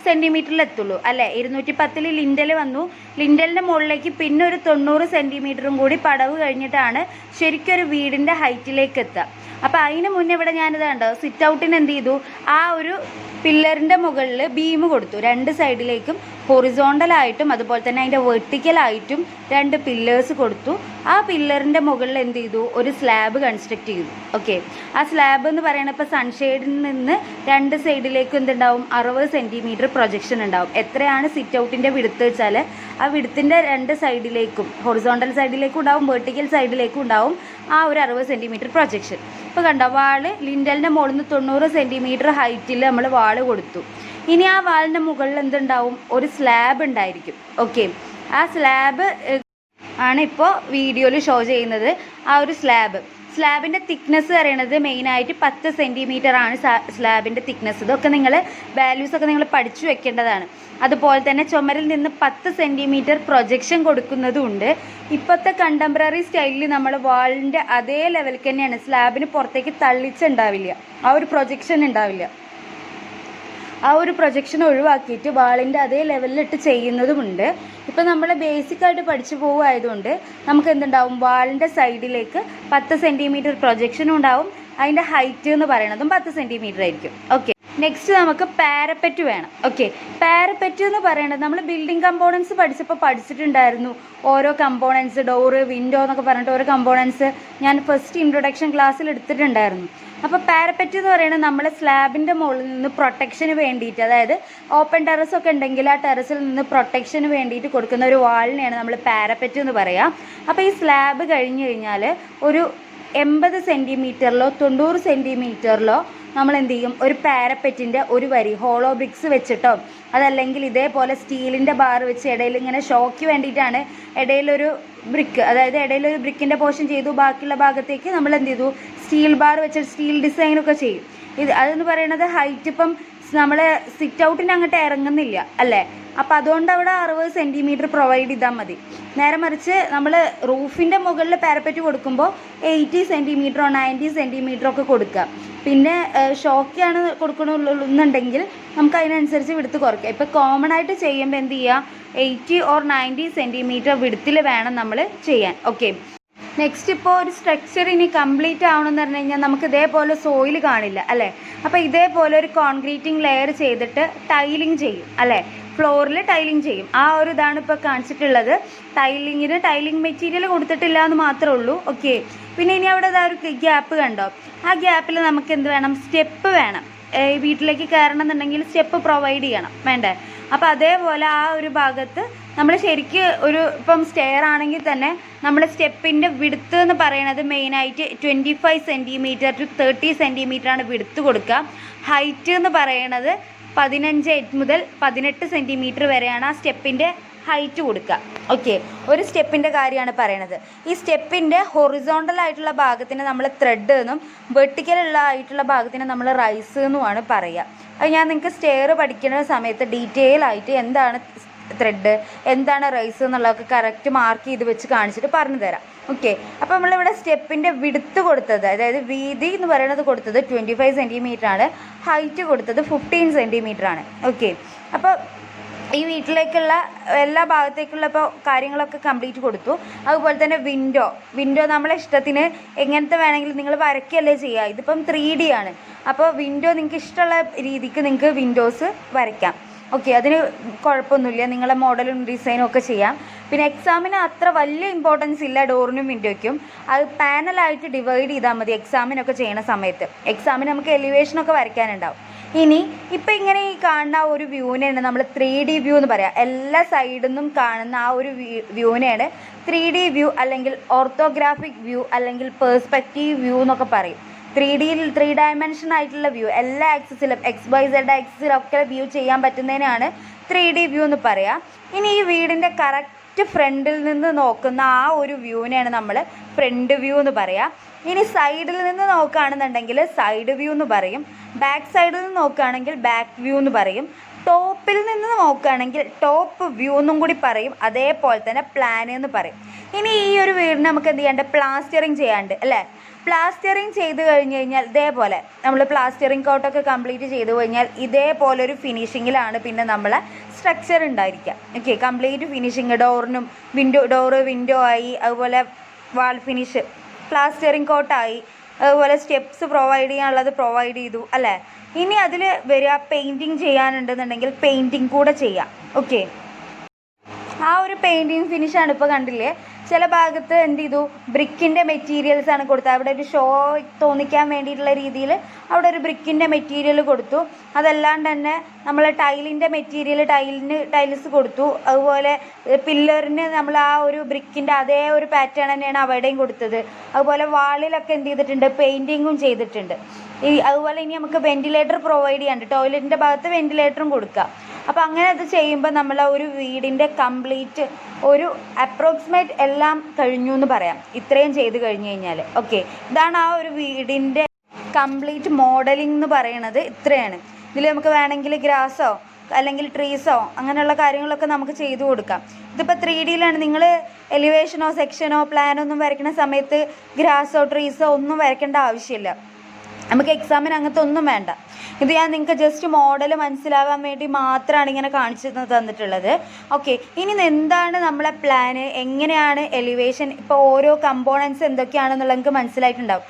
സെൻറ്റിമീറ്ററിൽ എത്തുള്ളൂ അല്ലേ. 210 ലിൻഡൽ വന്നു. ലിൻഡലിൻ്റെ മുകളിലേക്ക് പിന്നെ ഒരു 90 സെൻറ്റിമീറ്ററും കൂടി പടവ് കഴിഞ്ഞിട്ടാണ് ശരിക്കും ഒരു വീടിൻ്റെ ഹൈറ്റിലേക്ക് എത്തുക. അപ്പോൾ അതിന് മുന്നേ ഇവിടെ ഞാനിത് കണ്ടോ, സിറ്റ് ഔട്ടിന് എന്ത് ചെയ്തു, ആ ഒരു പില്ലറിൻ്റെ മുകളിൽ ബീം കൊടുത്തു. 2 സൈഡിലേക്കും ഹൊറിസോണ്ടലായിട്ടും അതുപോലെ തന്നെ അതിൻ്റെ വെർട്ടിക്കലായിട്ടും 2 പില്ലേഴ്സ് കൊടുത്തു. ആ പില്ലറിൻ്റെ മുകളിൽ എന്ത് ചെയ്തു, ഒരു സ്ലാബ് കൺസ്ട്രക്ട് ചെയ്തു. ഓക്കെ, ആ സ്ലാബ് എന്ന് പറയുന്നത് ഇപ്പോൾ സൺഷെയ്ഡിൽ നിന്ന് 2 സൈഡിലേക്കും എന്തുണ്ടാവും, 60 സെൻറ്റിമീറ്റർ പ്രൊജക്ഷൻ ഉണ്ടാവും. എത്രയാണ് സിറ്റ് ഔട്ടിൻ്റെ വിടുത്ത് വെച്ചാൽ ആ വിടുത്തിൻ്റെ 2 സൈഡിലേക്കും ഹൊറിസോണ്ടൽ സൈഡിലേക്കും ഉണ്ടാവും, വെർട്ടിക്കൽ സൈഡിലേക്കും ഉണ്ടാവും ആ ഒരു 60 സെൻറ്റിമീറ്റർ പ്രൊജക്ഷൻ. ഇപ്പോൾ കണ്ടോ, വാള് ലിൻഡലിൻ്റെ മുകളിൽ നിന്ന് 90 സെൻറ്റിമീറ്റർ ഹൈറ്റിൽ നമ്മൾ വാള് കൊടുത്തു. ഇനി ആ വാളിൻ്റെ മുകളിൽ എന്തുണ്ടാവും, ഒരു സ്ലാബ് ഉണ്ടായിരിക്കും. ഓക്കെ, ആ സ്ലാബ് ആണ് ഇപ്പോൾ വീഡിയോയിൽ ഷോ ചെയ്യുന്നത്. ആ ഒരു സ്ലാബിൻ്റെ തിക്നെസ് പറയുന്നത് മെയിനായിട്ട് 10 സെൻറ്റിമീറ്റർ ആണ് സ്ലാബിൻ്റെ തിക്നെസ്. ഇതൊക്കെ നിങ്ങൾ വാല്യൂസൊക്കെ നിങ്ങൾ പഠിച്ചു വെക്കേണ്ടതാണ്. അതുപോലെ തന്നെ ചുമരിൽ നിന്ന് 10 സെൻറ്റിമീറ്റർ പ്രൊജക്ഷൻ കൊടുക്കുന്നതുമുണ്ട്. ഇപ്പോഴത്തെ കണ്ടംപററി സ്റ്റൈലിൽ നമ്മൾ വാളിൻ്റെ അതേ ലെവലിൽ തന്നെയാണ്, സ്ലാബിന് പുറത്തേക്ക് തള്ളിച്ചുണ്ടാവില്ല, ആ ഒരു പ്രൊജക്ഷൻ ഉണ്ടാവില്ല. ആ ഒരു പ്രൊജക്ഷൻ ഒഴിവാക്കിയിട്ട് വാളിൻ്റെ അതേ ലെവലിലിട്ട് ചെയ്യുന്നതുമുണ്ട്. ഇപ്പം നമ്മൾ ബേസിക്കായിട്ട് പഠിച്ചു പോകുമായതുകൊണ്ട് നമുക്ക് എന്തുണ്ടാവും, വാളിൻ്റെ സൈഡിലേക്ക് 10 സെൻറ്റിമീറ്റർ പ്രൊജക്ഷനും ഉണ്ടാവും. അതിൻ്റെ ഹൈറ്റ് എന്ന് പറയുന്നതും 10 സെൻറ്റിമീറ്റർ ആയിരിക്കും. ഓക്കെ, നെക്സ്റ്റ് നമുക്ക് പാരപ്പറ്റ് വേണം. ഓക്കെ, പാരപ്പറ്റ് എന്ന് പറയുന്നത് നമ്മൾ ബിൽഡിംഗ് കമ്പോണൻസ് പഠിച്ചപ്പോൾ പഠിച്ചിട്ടുണ്ടായിരുന്നു. ഓരോ കമ്പോണൻസ്, ഡോറ്, വിൻഡോ എന്നൊക്കെ പറഞ്ഞിട്ട് ഓരോ കമ്പോണൻസ് ഞാൻ ഫസ്റ്റ് ഇൻട്രൊഡക്ഷൻ ക്ലാസ്സിൽ എടുത്തിട്ടുണ്ടായിരുന്നു. അപ്പോൾ പാരപ്പറ്റ് എന്ന് പറയുന്നത് നമ്മൾ സ്ലാബിൻ്റെ മുകളിൽ നിന്ന് പ്രൊട്ടക്ഷന് വേണ്ടിയിട്ട്, അതായത് ഓപ്പൺ ടെറസൊക്കെ ഉണ്ടെങ്കിൽ ആ ടെറസിൽ നിന്ന് പ്രൊട്ടക്ഷന് വേണ്ടിയിട്ട് കൊടുക്കുന്ന ഒരു വാളിനെയാണ് നമ്മൾ പാരപ്പറ്റ് എന്ന് പറയുക. അപ്പോൾ ഈ സ്ലാബ് കഴിഞ്ഞ് കഴിഞ്ഞാൽ ഒരു 80 സെൻറ്റിമീറ്ററിലോ 90 സെൻറ്റിമീറ്ററിലോ നമ്മൾ എന്ത് ചെയ്യും, ഒരു പാരപ്പറ്റിൻ്റെ ഒരു വരി ഹോളോ ബ്രിക്സ് വെച്ചിട്ടോ അതല്ലെങ്കിൽ ഇതേപോലെ സ്റ്റീലിൻ്റെ ബാർ വെച്ച് ഇടയിൽ ഇങ്ങനെ ഷോക്ക് വേണ്ടിയിട്ടാണ് ഇടയിലൊരു ബ്രിക്ക്, അതായത് ഇടയിലൊരു ബ്രിക്കിൻ്റെ പോർഷൻ ചെയ്തു, ബാക്കിയുള്ള ഭാഗത്തേക്ക് നമ്മൾ എന്ത് ചെയ്തു, സ്റ്റീൽ ബാർ വെച്ച് സ്റ്റീൽ ഡിസൈനൊക്കെ ചെയ്യും. അതെന്ന് പറയുന്നത് ഹൈറ്റ് ഇപ്പം നമ്മൾ സിറ്റ് ഔട്ടിന് അങ്ങോട്ട് ഇറങ്ങുന്നില്ല അല്ലേ. അപ്പോൾ അതുകൊണ്ട് അവിടെ 60 സെൻറ്റിമീറ്റർ പ്രൊവൈഡ് ചെയ്താൽ മതി. നേരെ മറിച്ച് നമ്മൾ റൂഫിൻ്റെ മുകളിൽ പാരപ്പറ്റ് കൊടുക്കുമ്പോൾ 80 സെൻറ്റിമീറ്ററോ 90 സെൻറ്റിമീറ്ററോ ഒക്കെ കൊടുക്കുക. പിന്നെ ഷോക്കാണ് കൊടുക്കണമെന്നുണ്ടെങ്കിൽ നമുക്ക് അതിനനുസരിച്ച് വിടുത്ത് കുറയ്ക്കുക. ഇപ്പോൾ കോമൺ ആയിട്ട് ചെയ്യുമ്പോൾ എന്ത് ചെയ്യുക, 80 or 90 സെൻറ്റിമീറ്റർ വിടുത്തിൽ വേണം നമ്മൾ ചെയ്യാൻ. ഓക്കെ, നെക്സ്റ്റ് ഇപ്പോൾ ഒരു സ്ട്രക്ചർ ഇനി കംപ്ലീറ്റ് ആവണമെന്ന് പറഞ്ഞു കഴിഞ്ഞാൽ നമുക്ക് ഇതേപോലെ സോയിൽ കാണില്ല അല്ലേ. അപ്പോൾ ഇതേപോലെ ഒരു കോൺക്രീറ്റിംഗ് ലെയർ ചെയ്തിട്ട് ടൈലിംഗ് ചെയ്യും അല്ലേ, ഫ്ലോറിൽ ടൈലിംഗ് ചെയ്യും. ആ ഒരു ഇതാണ് ഇപ്പോൾ കാണിച്ചിട്ടുള്ളത്. ടൈലിംഗ് മെറ്റീരിയൽ കൊടുത്തിട്ടില്ല എന്ന് മാത്രമേ ഉള്ളൂ. ഓക്കെ, പിന്നെ ഇനി അവിടെ ഒരു ഗ്യാപ്പ് കണ്ടോ, ആ ഗ്യാപ്പിൽ നമുക്ക് എന്ത് വേണം, സ്റ്റെപ്പ് വേണം. വീട്ടിലേക്ക് കയറണം എന്നുണ്ടെങ്കിൽ സ്റ്റെപ്പ് പ്രൊവൈഡ് ചെയ്യണം, വേണ്ടേ. അപ്പോൾ അതേപോലെ ആ ഒരു ഭാഗത്ത് നമ്മൾ ശരിക്ക് ഇപ്പം സ്റ്റെയർ ആണെങ്കിൽ തന്നെ നമ്മൾ സ്റ്റെപ്പിൻ്റെ വിടുത്ത് എന്ന് പറയുന്നത് മെയിനായിട്ട് 25 സെൻറ്റിമീറ്റർ to 30 സെൻറ്റിമീറ്ററാണ് വിടുത്ത് കൊടുക്കുക. ഹൈറ്റ് എന്ന് പറയുന്നത് 15 മുതൽ 18 സെൻറ്റിമീറ്റർ വരെയാണ് ആ സ്റ്റെപ്പിൻ്റെ ഹൈറ്റ് കൊടുക്കുക. ഓക്കെ, ഒരു സ്റ്റെപ്പിൻ്റെ കാര്യമാണ് പറയണത്. ഈ സ്റ്റെപ്പിൻ്റെ ഹൊറിസോണ്ടൽ ആയിട്ടുള്ള ഭാഗത്തിന് നമ്മൾ ത്രെഡ് എന്നും വെർട്ടിക്കലുള്ള ആയിട്ടുള്ള ഭാഗത്തിന് നമ്മൾ റൈസ് എന്നുമാണ് പറയുക. അത് ഞാൻ നിങ്ങൾക്ക് സ്റ്റെയർ പഠിക്കുന്ന സമയത്ത് ഡീറ്റെയിൽ ആയിട്ട് എന്താണ് ത്രെഡ് എന്താണ് റൈസ് എന്നുള്ളതൊക്കെ കറക്റ്റ് മാർക്ക് ചെയ്ത് വെച്ച് കാണിച്ചിട്ട് പറഞ്ഞു തരാം. ഓക്കെ, അപ്പോൾ നമ്മളിവിടെ സ്റ്റെപ്പിൻ്റെ വിടുത്ത് കൊടുത്തത്, അതായത് വീതി എന്ന് പറയുന്നത് കൊടുത്തത് 25 സെൻറ്റിമീറ്റർ ആണ്, ഹൈറ്റ് കൊടുത്തത് 15 സെൻറ്റിമീറ്റർ ആണ്. ഓക്കെ, അപ്പോൾ ഈ വീട്ടിലേക്കുള്ള എല്ലാ ഭാഗത്തേക്കുള്ള ഇപ്പോൾ കാര്യങ്ങളൊക്കെ കംപ്ലീറ്റ് കൊടുത്തു. അതുപോലെ തന്നെ വിൻഡോ നമ്മളെ ഇഷ്ടത്തിന് എങ്ങനത്തെ വേണമെങ്കിലും നിങ്ങൾ വരയ്ക്കുകയല്ലേ ചെയ്യുക. ഇതിപ്പം 3D ആണ്. അപ്പോൾ വിൻഡോ നിങ്ങൾക്ക് ഇഷ്ടമുള്ള രീതിക്ക് നിങ്ങൾക്ക് വിൻഡോസ് വരയ്ക്കാം. ഓക്കെ, അതിന് കുഴപ്പമൊന്നുമില്ല, നിങ്ങളെ മോഡലും ഡിസൈനും ഒക്കെ ചെയ്യാം. പിന്നെ എക്സാമിന് അത്ര വലിയ ഇമ്പോർട്ടൻസ് ഇല്ല ഡോറിനും വിൻഡോയ്ക്കും. അത് പാനലായിട്ട് ഡിവൈഡ് ചെയ്താൽ മതി എക്സാമിനൊക്കെ ചെയ്യുന്ന സമയത്ത്. എക്സാമിന് നമുക്ക് എലിവേഷനൊക്കെ വരയ്ക്കാനുണ്ടാവും. ഇനി ഇപ്പം ഇങ്ങനെ ഈ കാണുന്ന ഒരു വ്യൂവിനെയാണ് നമ്മൾ 3D വ്യൂ എന്ന് പറയാം. എല്ലാ സൈഡിൽ നിന്നും കാണുന്ന ആ ഒരു വ്യൂവിനെയാണ് 3D വ്യൂ അല്ലെങ്കിൽ ഓർത്തോഗ്രാഫിക് വ്യൂ അല്ലെങ്കിൽ പേഴ്സ്പെക്റ്റീവ് വ്യൂ എന്നൊക്കെ പറയും. 3 ഡയമെൻഷൻ ആയിട്ടുള്ള വ്യൂ എല്ലാ ആക്സിസിലും XYZ ആക്സിസിലൊക്കെ വ്യൂ ചെയ്യാൻ പറ്റുന്നതിനാണ് 3D വ്യൂ എന്ന് പറയുക. ഇനി ഈ വീടിൻ്റെ കറക്റ്റ് ഫ്രണ്ടിൽ നിന്ന് നോക്കുന്ന ആ ഒരു വ്യൂവിനെയാണ് നമ്മൾ ഫ്രണ്ട് വ്യൂ എന്ന് പറയുക. ഇനി സൈഡിൽ നിന്ന് നോക്കുകയാണെന്നുണ്ടെങ്കിൽ സൈഡ് വ്യൂ എന്ന് പറയും. ബാക്ക് സൈഡിൽ നിന്ന് നോക്കുകയാണെങ്കിൽ ബാക്ക് വ്യൂ എന്ന് പറയും. ടോപ്പിൽ നിന്ന് നോക്കുകയാണെങ്കിൽ ടോപ്പ് വ്യൂ എന്നും കൂടി പറയും. അതേപോലെ തന്നെ പ്ലാൻ എന്ന് പറയും. ഇനി ഈ ഒരു വീടിന് നമുക്ക് എന്ത് ചെയ്യാണ്ട്, പ്ലാസ്റ്ററിങ് ചെയ്യാണ്ട് അല്ലേ. പ്ലാസ്റ്ററിങ് ചെയ്ത് കഴിഞ്ഞ് കഴിഞ്ഞാൽ ഇതേപോലെ നമ്മൾ പ്ലാസ്റ്ററിങ് കോട്ടൊക്കെ കംപ്ലീറ്റ് ചെയ്ത് കഴിഞ്ഞാൽ ഇതേപോലൊരു ഫിനിഷിങ്ങിലാണ് പിന്നെ നമ്മളെ സ്ട്രക്ചർ ഉണ്ടായിരിക്കുക. Okay, complete finishing, door window ആയി, അതുപോലെ വാൾ ഫിനിഷ്, പ്ലാസ്റ്ററിങ് കോട്ടായി, അതുപോലെ സ്റ്റെപ്സ് പ്രൊവൈഡ് ചെയ്യാനുള്ളത് പ്രൊവൈഡ് ചെയ്തു അല്ലേ. ഇനി അതിൽ വരിക പെയിൻറ്റിങ് ചെയ്യാനുണ്ടെന്നുണ്ടെങ്കിൽ പെയിൻറ്റിങ് കൂടെ ചെയ്യാം. ഓക്കെ, ആ ഒരു പെയിൻറ്റിങ് ഫിനിഷാണ് ഇപ്പോൾ കണ്ടില്ലേ. ചില ഭാഗത്ത് എന്ത് ചെയ്തു, ബ്രിക്കിൻ്റെ മെറ്റീരിയൽസാണ് കൊടുത്തത്. അവിടെ ഒരു ഷോ തോന്നിക്കാൻ വേണ്ടിയിട്ടുള്ള രീതിയിൽ അവിടെ ഒരു ബ്രിക്കിൻ്റെ മെറ്റീരിയൽ കൊടുത്തു. അതല്ലാണ്ട് തന്നെ നമ്മൾ ടൈലിൻ്റെ മെറ്റീരിയൽ, ടൈൽസ് കൊടുത്തു. അതുപോലെ പില്ലറിന് നമ്മൾ ആ ഒരു ബ്രിക്കിൻ്റെ അതേ ഒരു പാറ്റേൺ തന്നെയാണ് അവിടെയും കൊടുത്തത്. അതുപോലെ വാളിലൊക്കെ എന്ത് ചെയ്തിട്ടുണ്ട്, പെയിൻറ്റിങ്ങും ചെയ്തിട്ടുണ്ട്. അതുപോലെ ഇനി നമുക്ക് വെൻറ്റിലേറ്റർ പ്രൊവൈഡ് ചെയ്യാനുണ്ട്, ടോയ്ലറ്റിൻ്റെ ഭാഗത്ത് വെൻറ്റിലേറ്ററും കൊടുക്കുക. അപ്പോൾ അങ്ങനെ അത് ചെയ്യുമ്പോൾ നമ്മൾ ഒരു വീടിൻ്റെ കംപ്ലീറ്റ് ഒരു അപ്രോക്സിമേറ്റ് എല്ലാം കഴിഞ്ഞു എന്ന് പറയാം, ഇത്രയും ചെയ്ത് കഴിഞ്ഞ് കഴിഞ്ഞാൽ. ഓക്കെ, ഇതാണ് ആ ഒരു വീടിൻ്റെ കംപ്ലീറ്റ് മോഡലിംഗ് എന്ന് പറയുന്നത്. ഇത്രയാണ്. ഇതിൽ നമുക്ക് വേണമെങ്കിൽ ഗ്രാസോ അല്ലെങ്കിൽ ട്രീസോ അങ്ങനെയുള്ള കാര്യങ്ങളൊക്കെ നമുക്ക് ചെയ്തു കൊടുക്കാം. ഇതിപ്പോൾ 3Dയിലാണ്. നിങ്ങൾ എലിവേഷനോ സെക്ഷനോ പ്ലാനോ ഒന്നും വരയ്ക്കുന്ന സമയത്ത് ഗ്രാസോ ട്രീസോ ഒന്നും വരയ്ക്കേണ്ട ആവശ്യമില്ല. നമുക്ക് എക്സാമിന് അങ്ങനത്തെ ഒന്നും വേണ്ട. ഇത് ഞാൻ നിങ്ങൾക്ക് ജസ്റ്റ് മോഡൽ മനസ്സിലാവാൻ വേണ്ടി മാത്രമാണ് ഇങ്ങനെ കാണിച്ചു തന്നിട്ടുള്ളത്. ഓക്കെ, ഇനി എന്താണ് നമ്മളെ പ്ലാന്, എങ്ങനെയാണ് എലിവേഷൻ, ഇപ്പോൾ ഓരോ കമ്പോണൻസ് എന്തൊക്കെയാണെന്നുള്ളത് നിങ്ങൾക്ക് മനസ്സിലായിട്ടുണ്ടാവും.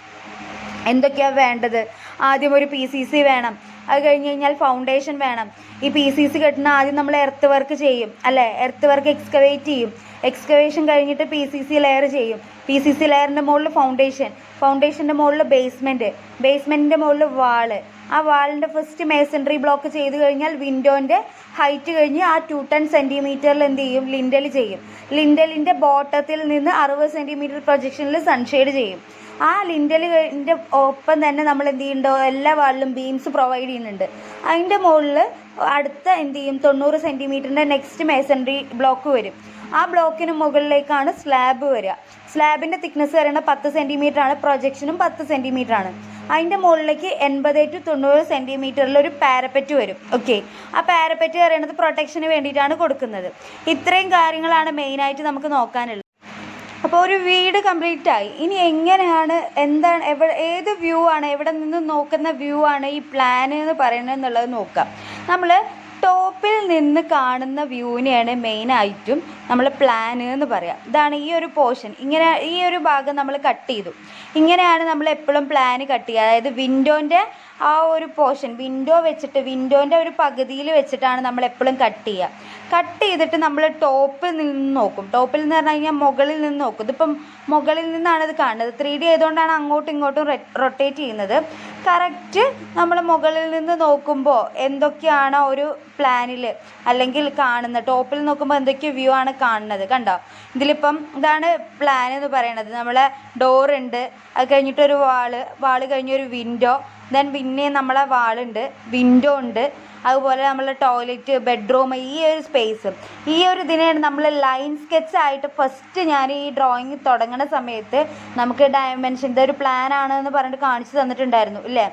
എന്തൊക്കെയാണ് വേണ്ടത്? ആദ്യം ഒരു PCC വേണം. അത് കഴിഞ്ഞ് കഴിഞ്ഞാൽ ഫൗണ്ടേഷൻ വേണം. ഈ PCC കെട്ടുന്ന ആദ്യം നമ്മൾ എർത്ത് വർക്ക് ചെയ്യും അല്ലേ. എർത്ത് വർക്ക് എക്സ്കവേറ്റ് ചെയ്യും. എക്സ്കവേഷൻ കഴിഞ്ഞിട്ട് PCC ലെയർ ചെയ്യും. PCC ലെയറിൻ്റെ മുകളിൽ ഫൗണ്ടേഷൻ്റെ മുകളിൽ ബേസ്മെൻറ്റിൻ്റെ മുകളിൽ വാള്. ആ വാളിൻ്റെ ഫസ്റ്റ് മേസൺറി ബ്ലോക്ക് ചെയ്ത് കഴിഞ്ഞാൽ വിൻഡോൻ്റെ ഹൈറ്റ് കഴിഞ്ഞ് ആ 210 സെൻറ്റിമീറ്ററിൽ എന്ത് ചെയ്യും, ലിൻഡൽ ചെയ്യും. ലിൻഡലിൻ്റെ ബോട്ടത്തിൽ നിന്ന് 60 സെൻറ്റിമീറ്റർ പ്രൊജക്ഷനിൽ സൺഷെയ്ഡ് ചെയ്യും. ആ ലിൻഡലിൻ്റെ ഒപ്പം തന്നെ നമ്മൾ എന്ത് ചെയ്യുന്നുണ്ടോ, എല്ലാ വാളിലും ബീംസ് പ്രൊവൈഡ് ചെയ്യുന്നുണ്ട്. അതിൻ്റെ മുകളിൽ അടുത്ത എന്ത് ചെയ്യും, 90 സെൻറ്റിമീറ്ററിൻ്റെ നെക്സ്റ്റ് മേസൺറി ബ്ലോക്ക് വരും. ആ ബ്ലോക്കിന് മുകളിലേക്കാണ് സ്ലാബ് വരിക. സ്ലാബിൻ്റെ തിക്നെസ് പറയുന്നത് 10 സെൻറ്റിമീറ്ററാണ്, പ്രൊജക്ഷനും 10 സെൻറ്റിമീറ്ററാണ്. അതിൻ്റെ മുകളിലേക്ക് 80 to 90 സെൻറ്റിമീറ്ററിലൊരു പാരപ്പറ്റ് വരും. ഓക്കെ, ആ പാരപ്പറ്റ് പറയുന്നത് പ്രൊട്ടക്ഷന് വേണ്ടിയിട്ടാണ് കൊടുക്കുന്നത്. ഇത്രയും കാര്യങ്ങളാണ് മെയിനായിട്ട് നമുക്ക് നോക്കാനുള്ളത്. അപ്പോൾ ഒരു വീട് കംപ്ലീറ്റ് ആയി. ഇനി എങ്ങനെയാണ്, എന്താണ്, ഏത് വ്യൂ ആണ്, എവിടെ നിന്ന് നോക്കുന്ന വ്യൂ ആണ് ഈ പ്ലാൻ എന്ന് പറയുന്നത് എന്നുള്ളത് നോക്കാം. നമ്മൾ ടോപ്പിൽ നിന്ന് കാണുന്ന വ്യൂവിനെയാണ് മെയിനായിട്ടും നമ്മൾ പ്ലാൻ എന്ന് പറയാം. ഇതാണ് ഈ ഒരു പോർഷൻ. ഇങ്ങനെ ഈ ഒരു ഭാഗം നമ്മൾ കട്ട് ചെയ്തു. ഇങ്ങനെയാണ് നമ്മൾ എപ്പോഴും പ്ലാൻ കട്ട് ചെയ്യുക. അതായത് വിൻഡോൻ്റെ ആ ഒരു പോർഷൻ, വിൻഡോൻ്റെ ഒരു പകുതിയിൽ വെച്ചിട്ടാണ് നമ്മൾ എപ്പോഴും കട്ട് ചെയ്യുക. കട്ട് ചെയ്തിട്ട് നമ്മൾ ടോപ്പിൽ നിന്ന് നോക്കും. ടോപ്പിൽ നിന്ന് പറഞ്ഞു കഴിഞ്ഞാൽ മുകളിൽ നിന്ന് നോക്കും. ഇതിപ്പം മുകളിൽ നിന്നാണ് ഇത് കാണുന്നത്. 3D ആയതുകൊണ്ടാണ് അങ്ങോട്ടും ഇങ്ങോട്ടും റൊട്ടേറ്റ് ചെയ്യുന്നത്. കറക്റ്റ് നമ്മൾ മുകളിൽ നിന്ന് നോക്കുമ്പോൾ എന്തൊക്കെയാണ് ഒരു പ്ലാനിൽ അല്ലെങ്കിൽ കാണുന്നത്, ടോപ്പിൽ നോക്കുമ്പോൾ എന്തൊക്കെ വ്യൂ ആണ് കാണുന്നത്. കണ്ടോ, ഇതിലിപ്പം ഇതാണ് പ്ലാൻ എന്ന് പറയുന്നത്. നമ്മളെ ഡോറുണ്ട്, അത് കഴിഞ്ഞിട്ടൊരു വാള് കഴിഞ്ഞൊരു വിൻഡോ, ദെൻ പിന്നെ നമ്മളെ വാളുണ്ട്, വിൻഡോ ഉണ്ട്, അതുപോലെ നമ്മളെ ടോയ്ലറ്റ്, ബെഡ്റൂം, ഈ ഒരു സ്പേസ്, ഈ ഒരു ഇതിനെയാണ് നമ്മൾ ലൈൻ സ്കെച്ച് ആയിട്ട് ഫസ്റ്റ് ഞാൻ ഈ ഡ്രോയിങ് തുടങ്ങുന്ന സമയത്ത് നമുക്ക് ഡയമെൻഷൻ ഇതൊരു പ്ലാൻ ആണെന്ന് പറഞ്ഞിട്ട് കാണിച്ചു തന്നിട്ടുണ്ടായിരുന്നു ഇല്ലേ.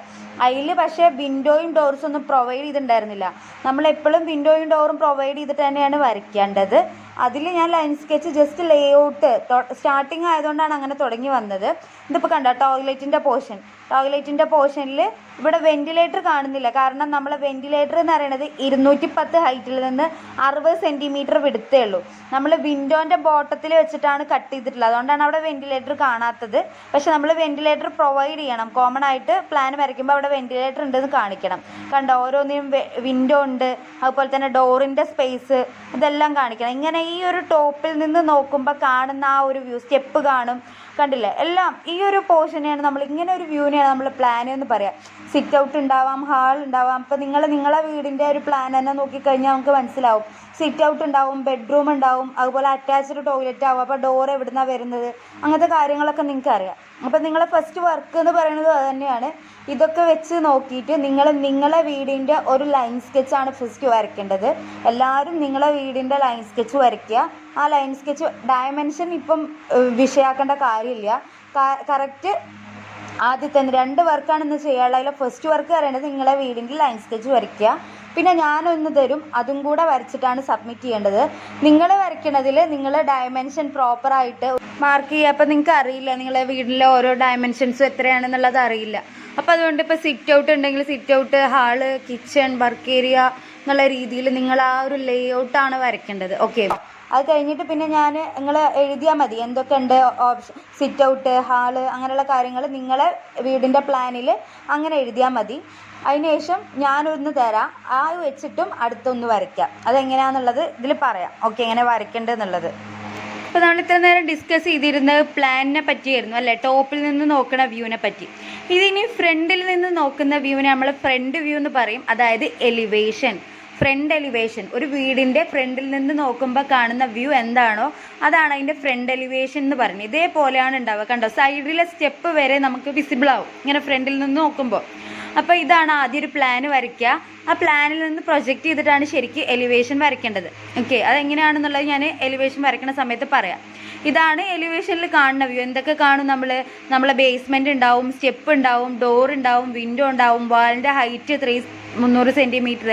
അതിൽ പക്ഷേ വിൻഡോയും ഡോർസും ഒന്നും പ്രൊവൈഡ് ചെയ്തിട്ടുണ്ടായിരുന്നില്ല. നമ്മളെപ്പോഴും വിൻഡോയും ഡോറും പ്രൊവൈഡ് ചെയ്തിട്ട് തന്നെയാണ് വരയ്ക്കേണ്ടത്. അതിൽ ഞാൻ line sketch just layout starting ആയതുകൊണ്ടാണ് അങ്ങനെ തുടങ്ങി വന്നത്. ഇതിപ്പോൾ കണ്ടോ, ടോയ്ലറ്റിൻ്റെ പോർഷനിൽ ഇവിടെ വെൻറ്റിലേറ്റർ കാണുന്നില്ല. കാരണം നമ്മളെ വെൻറ്റിലേറ്റർ എന്ന് പറയുന്നത് 210 ഹൈറ്റിൽ നിന്ന് 60 സെൻറ്റിമീറ്റർ വിടുത്തേ ഉള്ളൂ. നമ്മൾ വിൻഡോൻ്റെ ബോട്ടത്തിൽ വെച്ചിട്ടാണ് കട്ട് ചെയ്തിട്ടുള്ളത്. അതുകൊണ്ടാണ് അവിടെ വെൻറ്റിലേറ്റർ കാണാത്തത്. പക്ഷെ നമ്മൾ വെൻറ്റിലേറ്റർ പ്രൊവൈഡ് ചെയ്യണം. കോമൺ ആയിട്ട് പ്ലാൻ വരയ്ക്കുമ്പോൾ അവിടെ വെൻറ്റിലേറ്റർ ഉണ്ടെന്ന് കാണിക്കണം. കണ്ടോ, ഓരോന്നിനും വിൻഡോ ഉണ്ട്, അതുപോലെ തന്നെ ഡോറിൻ്റെ സ്പേസ്, ഇതെല്ലാം കാണിക്കണം. ഇങ്ങനെ ഈ ഒരു ടോപ്പിൽ നിന്ന് നോക്കുമ്പോൾ കാണുന്ന ആ ഒരു വ്യൂ, സ്റ്റെപ്പ് കാണും, കണ്ടില്ലേ, എല്ലാം ഈ ഒരു പോർഷനെയാണ് നമ്മൾ, ഇങ്ങനെ ഒരു വ്യൂവിനെയാണ് നമ്മൾ പ്ലാൻ എന്ന് പറയാം. സിറ്റ് ഔട്ട് ഉണ്ടാവാം, ഹാൾ ഉണ്ടാവാം. അപ്പോൾ നിങ്ങളെ വീടിൻ്റെ ഒരു പ്ലാൻ തന്നെ നോക്കിക്കഴിഞ്ഞാൽ നമുക്ക് മനസ്സിലാവും. സിറ്റ് ഔട്ട് ഉണ്ടാവും, ബെഡ്റൂം ഉണ്ടാവും, അതുപോലെ അറ്റാച്ച്ഡ് ടോയ്ലറ്റ് ആവും. അപ്പോൾ ഡോർ എവിടുന്നാണ് വരുന്നത്, അങ്ങനത്തെ കാര്യങ്ങളൊക്കെ നിങ്ങൾക്ക് അറിയാം. അപ്പോൾ നിങ്ങളെ ഫസ്റ്റ് വർക്ക് എന്ന് പറയുന്നത് അത് തന്നെയാണ്. ഇതൊക്കെ വെച്ച് നോക്കിയിട്ട് നിങ്ങളെ വീടിൻ്റെ ഒരു ലൈൻ സ്കെച്ചാണ് ഫസ്റ്റ് വരയ്ക്കേണ്ടത്. എല്ലാവരും നിങ്ങളെ വീടിൻ്റെ ലൈൻ സ്കെച്ച് വരയ്ക്കുക. ആ ലൈൻ സ്കെച്ച് ഡയമെൻഷൻ ഇപ്പം വിഷയാക്കേണ്ട കാര്യമില്ല. കറക്റ്റ് ആദ്യത്തെ 2 വർക്കാണ് ഇന്ന് ചെയ്യാനുള്ളത്. അതിൽ ഫസ്റ്റ് വർക്ക് പറയുന്നത് നിങ്ങളെ വീടിൻ്റെ ലൈൻ സ്കെച്ച് വരയ്ക്കുക. പിന്നെ ഞാനൊന്ന് തരും, അതും കൂടെ വരച്ചിട്ടാണ് സബ്മിറ്റ് ചെയ്യേണ്ടത്. നിങ്ങൾ വരയ്ക്കണതിൽ നിങ്ങൾ ഡയമെൻഷൻ പ്രോപ്പറായിട്ട് മാർക്ക് ചെയ്യുക. അപ്പോൾ നിങ്ങൾക്ക് അറിയില്ല നിങ്ങളെ വീടിലെ ഓരോ ഡയമെൻഷൻസും എത്രയാണെന്നുള്ളത് അറിയില്ല. അപ്പോൾ അതുകൊണ്ട് ഇപ്പോൾ സിറ്റ് ഔട്ട് ഉണ്ടെങ്കിൽ sit out, hall, kitchen, work area എന്നുള്ള രീതിയിൽ നിങ്ങൾ ആ ഒരു ലേഔട്ടാണ് വരയ്ക്കേണ്ടത്. ഓക്കെ, അത് കഴിഞ്ഞിട്ട് പിന്നെ നിങ്ങൾ എഴുതിയാൽ മതി എന്തൊക്കെ ഉണ്ട് ഓപ്ഷൻ, സിറ്റ് ഔട്ട്, ഹാള്, അങ്ങനെയുള്ള കാര്യങ്ങൾ നിങ്ങളെ വീടിൻ്റെ പ്ലാനിൽ അങ്ങനെ എഴുതിയാൽ മതി. അതിനുശേഷം ഞാനൊന്ന് തരാം, ആ വെച്ചിട്ടും അടുത്തൊന്ന് വരയ്ക്കാം. അതെങ്ങനെയാണെന്നുള്ളത് ഇതിൽ പറയാം. ഓക്കെ, എങ്ങനെ വരയ്ക്കേണ്ടതെന്നുള്ളത്. അപ്പോൾ നമ്മൾ ഇത്ര നേരം ഡിസ്കസ് ചെയ്തിരുന്നത് പ്ലാനിനെ പറ്റിയായിരുന്നു അല്ലേ, ടോപ്പിൽ നിന്ന് നോക്കുന്ന വ്യൂവിനെ പറ്റി. ഇതിനി ഫ്രണ്ടിൽ നിന്ന് നോക്കുന്ന വ്യൂവിനെ നമ്മൾ ഫ്രണ്ട് വ്യൂ എന്ന് പറയും, അതായത് എലിവേഷൻ. ഫ്രണ്ട് എലിവേഷൻ, ഒരു വീടിൻ്റെ ഫ്രണ്ടിൽ നിന്ന് നോക്കുമ്പോൾ കാണുന്ന വ്യൂ എന്താണോ അതാണ് അതിൻ്റെ ഫ്രണ്ട് എലിവേഷൻ എന്ന് പറയുന്നത്. ഇതേപോലെയാണ് ഉണ്ടാവുക. കണ്ടോ, സൈഡിലെ സ്റ്റെപ്പ് വരെ നമുക്ക് വിസിബിൾ ആവും ഇങ്ങനെ ഫ്രണ്ടിൽ നിന്ന് നോക്കുമ്പോൾ. അപ്പോൾ ഇതാണ് ആദ്യം ഒരു പ്ലാൻ വരയ്ക്കുക. ആ പ്ലാനിൽ നിന്ന് പ്രൊജക്റ്റ് ചെയ്തിട്ടാണ് ശരിക്കും എലിവേഷൻ വരയ്ക്കേണ്ടത്. ഓക്കെ, അതെങ്ങനെയാണെന്നുള്ളത് ഞാൻ എലിവേഷൻ വരയ്ക്കുന്ന സമയത്ത് പറയാം. ഇതാണ് എലിവേഷനിൽ കാണുന്ന വ്യൂ. എന്തൊക്കെ കാണും നമ്മളെ ബേസ്മെൻറ്റ് ഉണ്ടാവും, സ്റ്റെപ്പ് ഉണ്ടാവും, ഡോർ ഉണ്ടാവും, വിൻഡോ ഉണ്ടാവും, വാളിൻ്റെ ഹൈറ്റ് 300 സെൻറ്റിമീറ്റർ,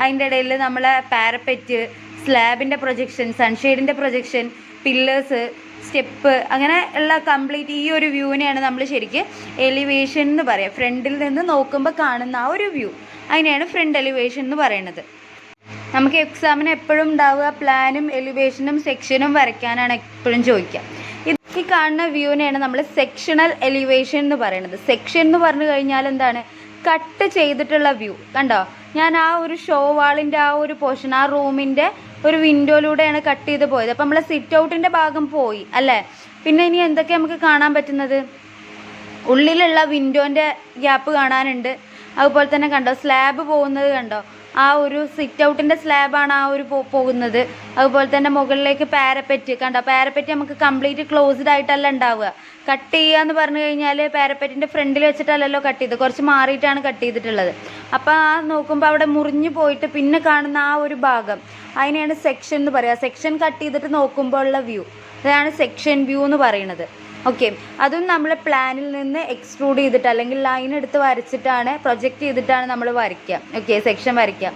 അതിൻ്റെ ഇടയിൽ നമ്മളെ പാരപ്പറ്റ്, സ്ലാബിൻ്റെ പ്രൊജക്ഷൻ, സൺഷെയ്ഡിൻ്റെ പ്രൊജക്ഷൻ, പില്ലേഴ്സ്, സ്റ്റെപ്പ്, അങ്ങനെ ഉള്ള കംപ്ലീറ്റ് ഈ ഒരു വ്യൂവിനെയാണ് നമ്മൾ ശരിക്കും എലിവേഷൻ എന്ന് പറയുക. ഫ്രണ്ടിൽ നിന്ന് നോക്കുമ്പോൾ കാണുന്ന ആ ഒരു വ്യൂ, അതിനെയാണ് ഫ്രണ്ട് എലിവേഷൻ എന്ന് പറയുന്നത്. നമുക്ക് എക്സാമിന് എപ്പോഴും ഉണ്ടാവുക പ്ലാനും എലിവേഷനും സെക്ഷനും വരയ്ക്കാനാണ് എപ്പോഴും ചോദിക്കുക. ഈ കാണുന്ന വ്യൂവിനെയാണ് നമ്മൾ സെക്ഷണൽ എലിവേഷൻ എന്ന് പറയുന്നത്. സെക്ഷൻ എന്ന് പറഞ്ഞു കഴിഞ്ഞാൽ എന്താണ്, കട്ട് ചെയ്തിട്ടുള്ള വ്യൂ. കണ്ടോ, ഞാൻ ആ ഒരു ഷോ വാളിൻ്റെ ആ ഒരു പോർഷൻ, ആ റൂമിൻ്റെ ഒരു വിൻഡോയിലൂടെയാണ് കട്ട് ചെയ്ത് പോയത്. അപ്പം നമ്മളെ സിറ്റ് ഔട്ടിൻ്റെ ഭാഗം പോയി അല്ലേ. പിന്നെ ഇനി എന്തൊക്കെ നമുക്ക് കാണാൻ പറ്റുന്നത്, ഉള്ളിലുള്ള വിൻഡോൻ്റെ ഗ്യാപ്പ് കാണാനുണ്ട്. അതുപോലെ തന്നെ കണ്ടോ സ്ലാബ് പോകുന്നത് കണ്ടോ, ആ ഒരു സിറ്റ് ഔട്ടിൻ്റെ സ്ലാബാണ് ആ ഒരു പോകുന്നത്. അതുപോലെ തന്നെ മുകളിലേക്ക് പാരപ്പറ്റ് കണ്ടോ, പാരപ്പറ്റ് നമുക്ക് കംപ്ലീറ്റ് ക്ലോസ്ഡ് ആയിട്ടല്ല ഉണ്ടാവുക. കട്ട് ചെയ്യുക എന്ന് പറഞ്ഞു കഴിഞ്ഞാൽ പാരപ്പറ്റിൻ്റെ ഫ്രണ്ടിൽ വെച്ചിട്ടല്ലല്ലോ കട്ട് ചെയ്ത്, കുറച്ച് മാറിയിട്ടാണ് കട്ട് ചെയ്തിട്ടുള്ളത്. അപ്പോൾ ആ നോക്കുമ്പോൾ അവിടെ മുറിഞ്ഞു പോയിട്ട് പിന്നെ കാണുന്ന ആ ഒരു ഭാഗം, അതിനെയാണ് സെക്ഷൻ എന്ന് പറയുക. സെക്ഷൻ കട്ട് ചെയ്തിട്ട് നോക്കുമ്പോൾ ഉള്ള വ്യൂ, അതാണ് സെക്ഷൻ വ്യൂ എന്ന് പറയുന്നത്. ഓക്കെ, അതും നമ്മൾ പ്ലാനിൽ നിന്ന് എക്സ്ട്രൂഡ് ചെയ്തിട്ട് അല്ലെങ്കിൽ ലൈൻ എടുത്ത് വരച്ചിട്ടാണ് പ്രൊജക്റ്റ് ചെയ്തിട്ടാണ് നമ്മൾ വരയ്ക്കുക. ഓക്കെ, സെക്ഷൻ വരയ്ക്കുക.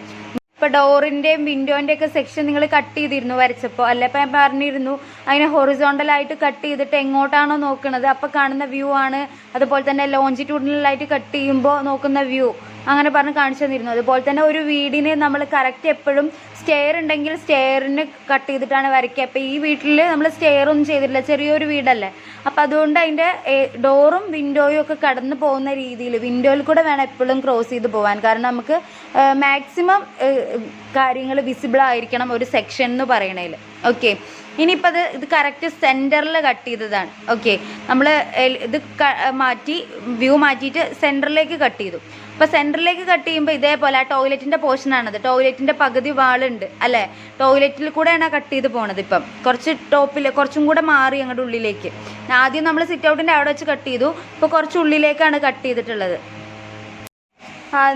ഇപ്പോൾ ഡോറിൻ്റെയും വിൻഡോൻ്റെയൊക്കെ സെക്ഷൻ നിങ്ങൾ കട്ട് ചെയ്തിരുന്നു വരച്ചപ്പോൾ അല്ല, ഇപ്പം ഞാൻ പറഞ്ഞിരുന്നു അതിനെ ഹൊറിസോണ്ടലായിട്ട് കട്ട് ചെയ്തിട്ട് എങ്ങോട്ടാണോ നോക്കുന്നത് അപ്പോൾ കാണുന്ന വ്യൂ ആണ്. അതുപോലെ തന്നെ ലോഞ്ചിറ്റ്യൂഡിനലായിട്ട് കട്ട് ചെയ്യുമ്പോൾ നോക്കുന്ന വ്യൂ, അങ്ങനെ പറഞ്ഞ് കാണിച്ചു തന്നിരുന്നു. അതുപോലെ തന്നെ ഒരു വീടിന് നമ്മൾ കറക്റ്റ് എപ്പോഴും സ്റ്റെയർ ഉണ്ടെങ്കിൽ സ്റ്റെയറിന് കട്ട് ചെയ്തിട്ടാണ് വരയ്ക്കുക. അപ്പോൾ ഈ വീട്ടിൽ നമ്മൾ സ്റ്റെയർ ഒന്നും ചെയ്തിട്ടില്ല, ചെറിയൊരു വീടല്ലേ. അപ്പോൾ അതുകൊണ്ട് അതിൻ്റെ ഡോറും വിൻഡോയും ഒക്കെ കടന്നു പോകുന്ന രീതിയിൽ വിൻഡോയിൽ കൂടെ വേണം എപ്പോഴും ക്രോസ് ചെയ്ത് പോകാൻ. കാരണം നമുക്ക് മാക്സിമം കാര്യങ്ങൾ വിസിബിൾ ആയിരിക്കണം ഒരു സെക്ഷൻ എന്ന് പറയണതിൽ. ഓക്കെ, ഇനിയിപ്പോൾ ഇത് കറക്റ്റ് സെൻറ്ററിൽ കട്ട് ചെയ്തതാണ്. ഓക്കെ, നമ്മൾ ഇത് വ്യൂ മാറ്റിയിട്ട് സെൻറ്ററിലേക്ക് കട്ട് ചെയ്തു. അപ്പോൾ സെൻറ്ററിലേക്ക് കട്ട് ചെയ്യുമ്പോൾ ഇതേപോലെ ആ ടോയ്ലറ്റിൻ്റെ പോർഷനാണത്. ടോയ്ലറ്റിൻ്റെ പകുതി വാളുണ്ട് അല്ലേ, ടോയ്ലറ്റിൽ കൂടെയാണ് കട്ട് ചെയ്ത് പോണത്. ഇപ്പം കുറച്ചും കൂടെ മാറി അങ്ങോട്ട് ഉള്ളിലേക്ക്. ആദ്യം നമ്മൾ സിറ്റ് ഔട്ടിൻ്റെ അവിടെ വെച്ച് കട്ട് ചെയ്തു, ഇപ്പോൾ കുറച്ച് ഉള്ളിലേക്കാണ് കട്ട് ചെയ്തിട്ടുള്ളത്.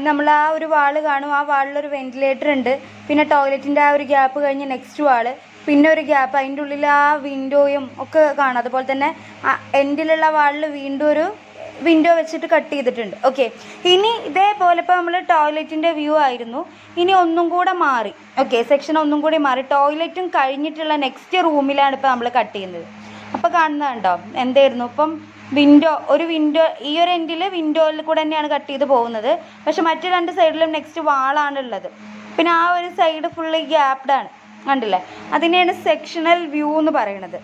നമ്മൾ ആ ഒരു വാള് കാണും, ആ വാളിലൊരു വെന്റിലേറ്റർ ഉണ്ട്. പിന്നെ ടോയ്ലറ്റിൻ്റെ ആ ഒരു ഗ്യാപ്പ് കഴിഞ്ഞ് നെക്സ്റ്റ് വാള്, പിന്നെ ഒരു ഗ്യാപ്പ്, അതിൻ്റെ ഉള്ളിൽ ആ വിൻഡോയും ഒക്കെ കാണാം. അതുപോലെ തന്നെ എൻഡിലുള്ള വാളിൽ വീണ്ടും ഒരു വിൻഡോ വെച്ചിട്ട് കട്ട് ചെയ്തിട്ടുണ്ട്. ഓക്കെ, ഇനി ഇതേപോലെ ഇപ്പോൾ നമ്മൾ ടോയ്ലറ്റിൻ്റെ വ്യൂ ആയിരുന്നു, ഇനി ഒന്നും കൂടെ മാറി. ഓക്കെ, സെക്ഷൻ ഒന്നും കൂടി മാറി. ടോയ്ലറ്റും കഴിഞ്ഞിട്ടുള്ള നെക്സ്റ്റ് റൂമിലാണ് ഇപ്പോൾ നമ്മൾ കട്ട് ചെയ്യുന്നത്. അപ്പോൾ കാണുന്നതുണ്ടോ എന്തായിരുന്നു, ഇപ്പം ഒരു വിൻഡോ ഈ ഒരു എൻഡിൽ വിൻഡോയിൽ കൂടെ തന്നെയാണ് കട്ട് ചെയ്ത് പോകുന്നത്. പക്ഷെ മറ്റു 2 സൈഡിലും നെക്സ്റ്റ് വാളാണ് ഉള്ളത്. പിന്നെ ആ ഒരു സൈഡ് ഫുള്ള് ഗ്യാപ്ഡാണ്, കണ്ടില്ലേ. അതിനെയാണ് സെക്ഷണൽ വ്യൂ എന്ന് പറയുന്നത്.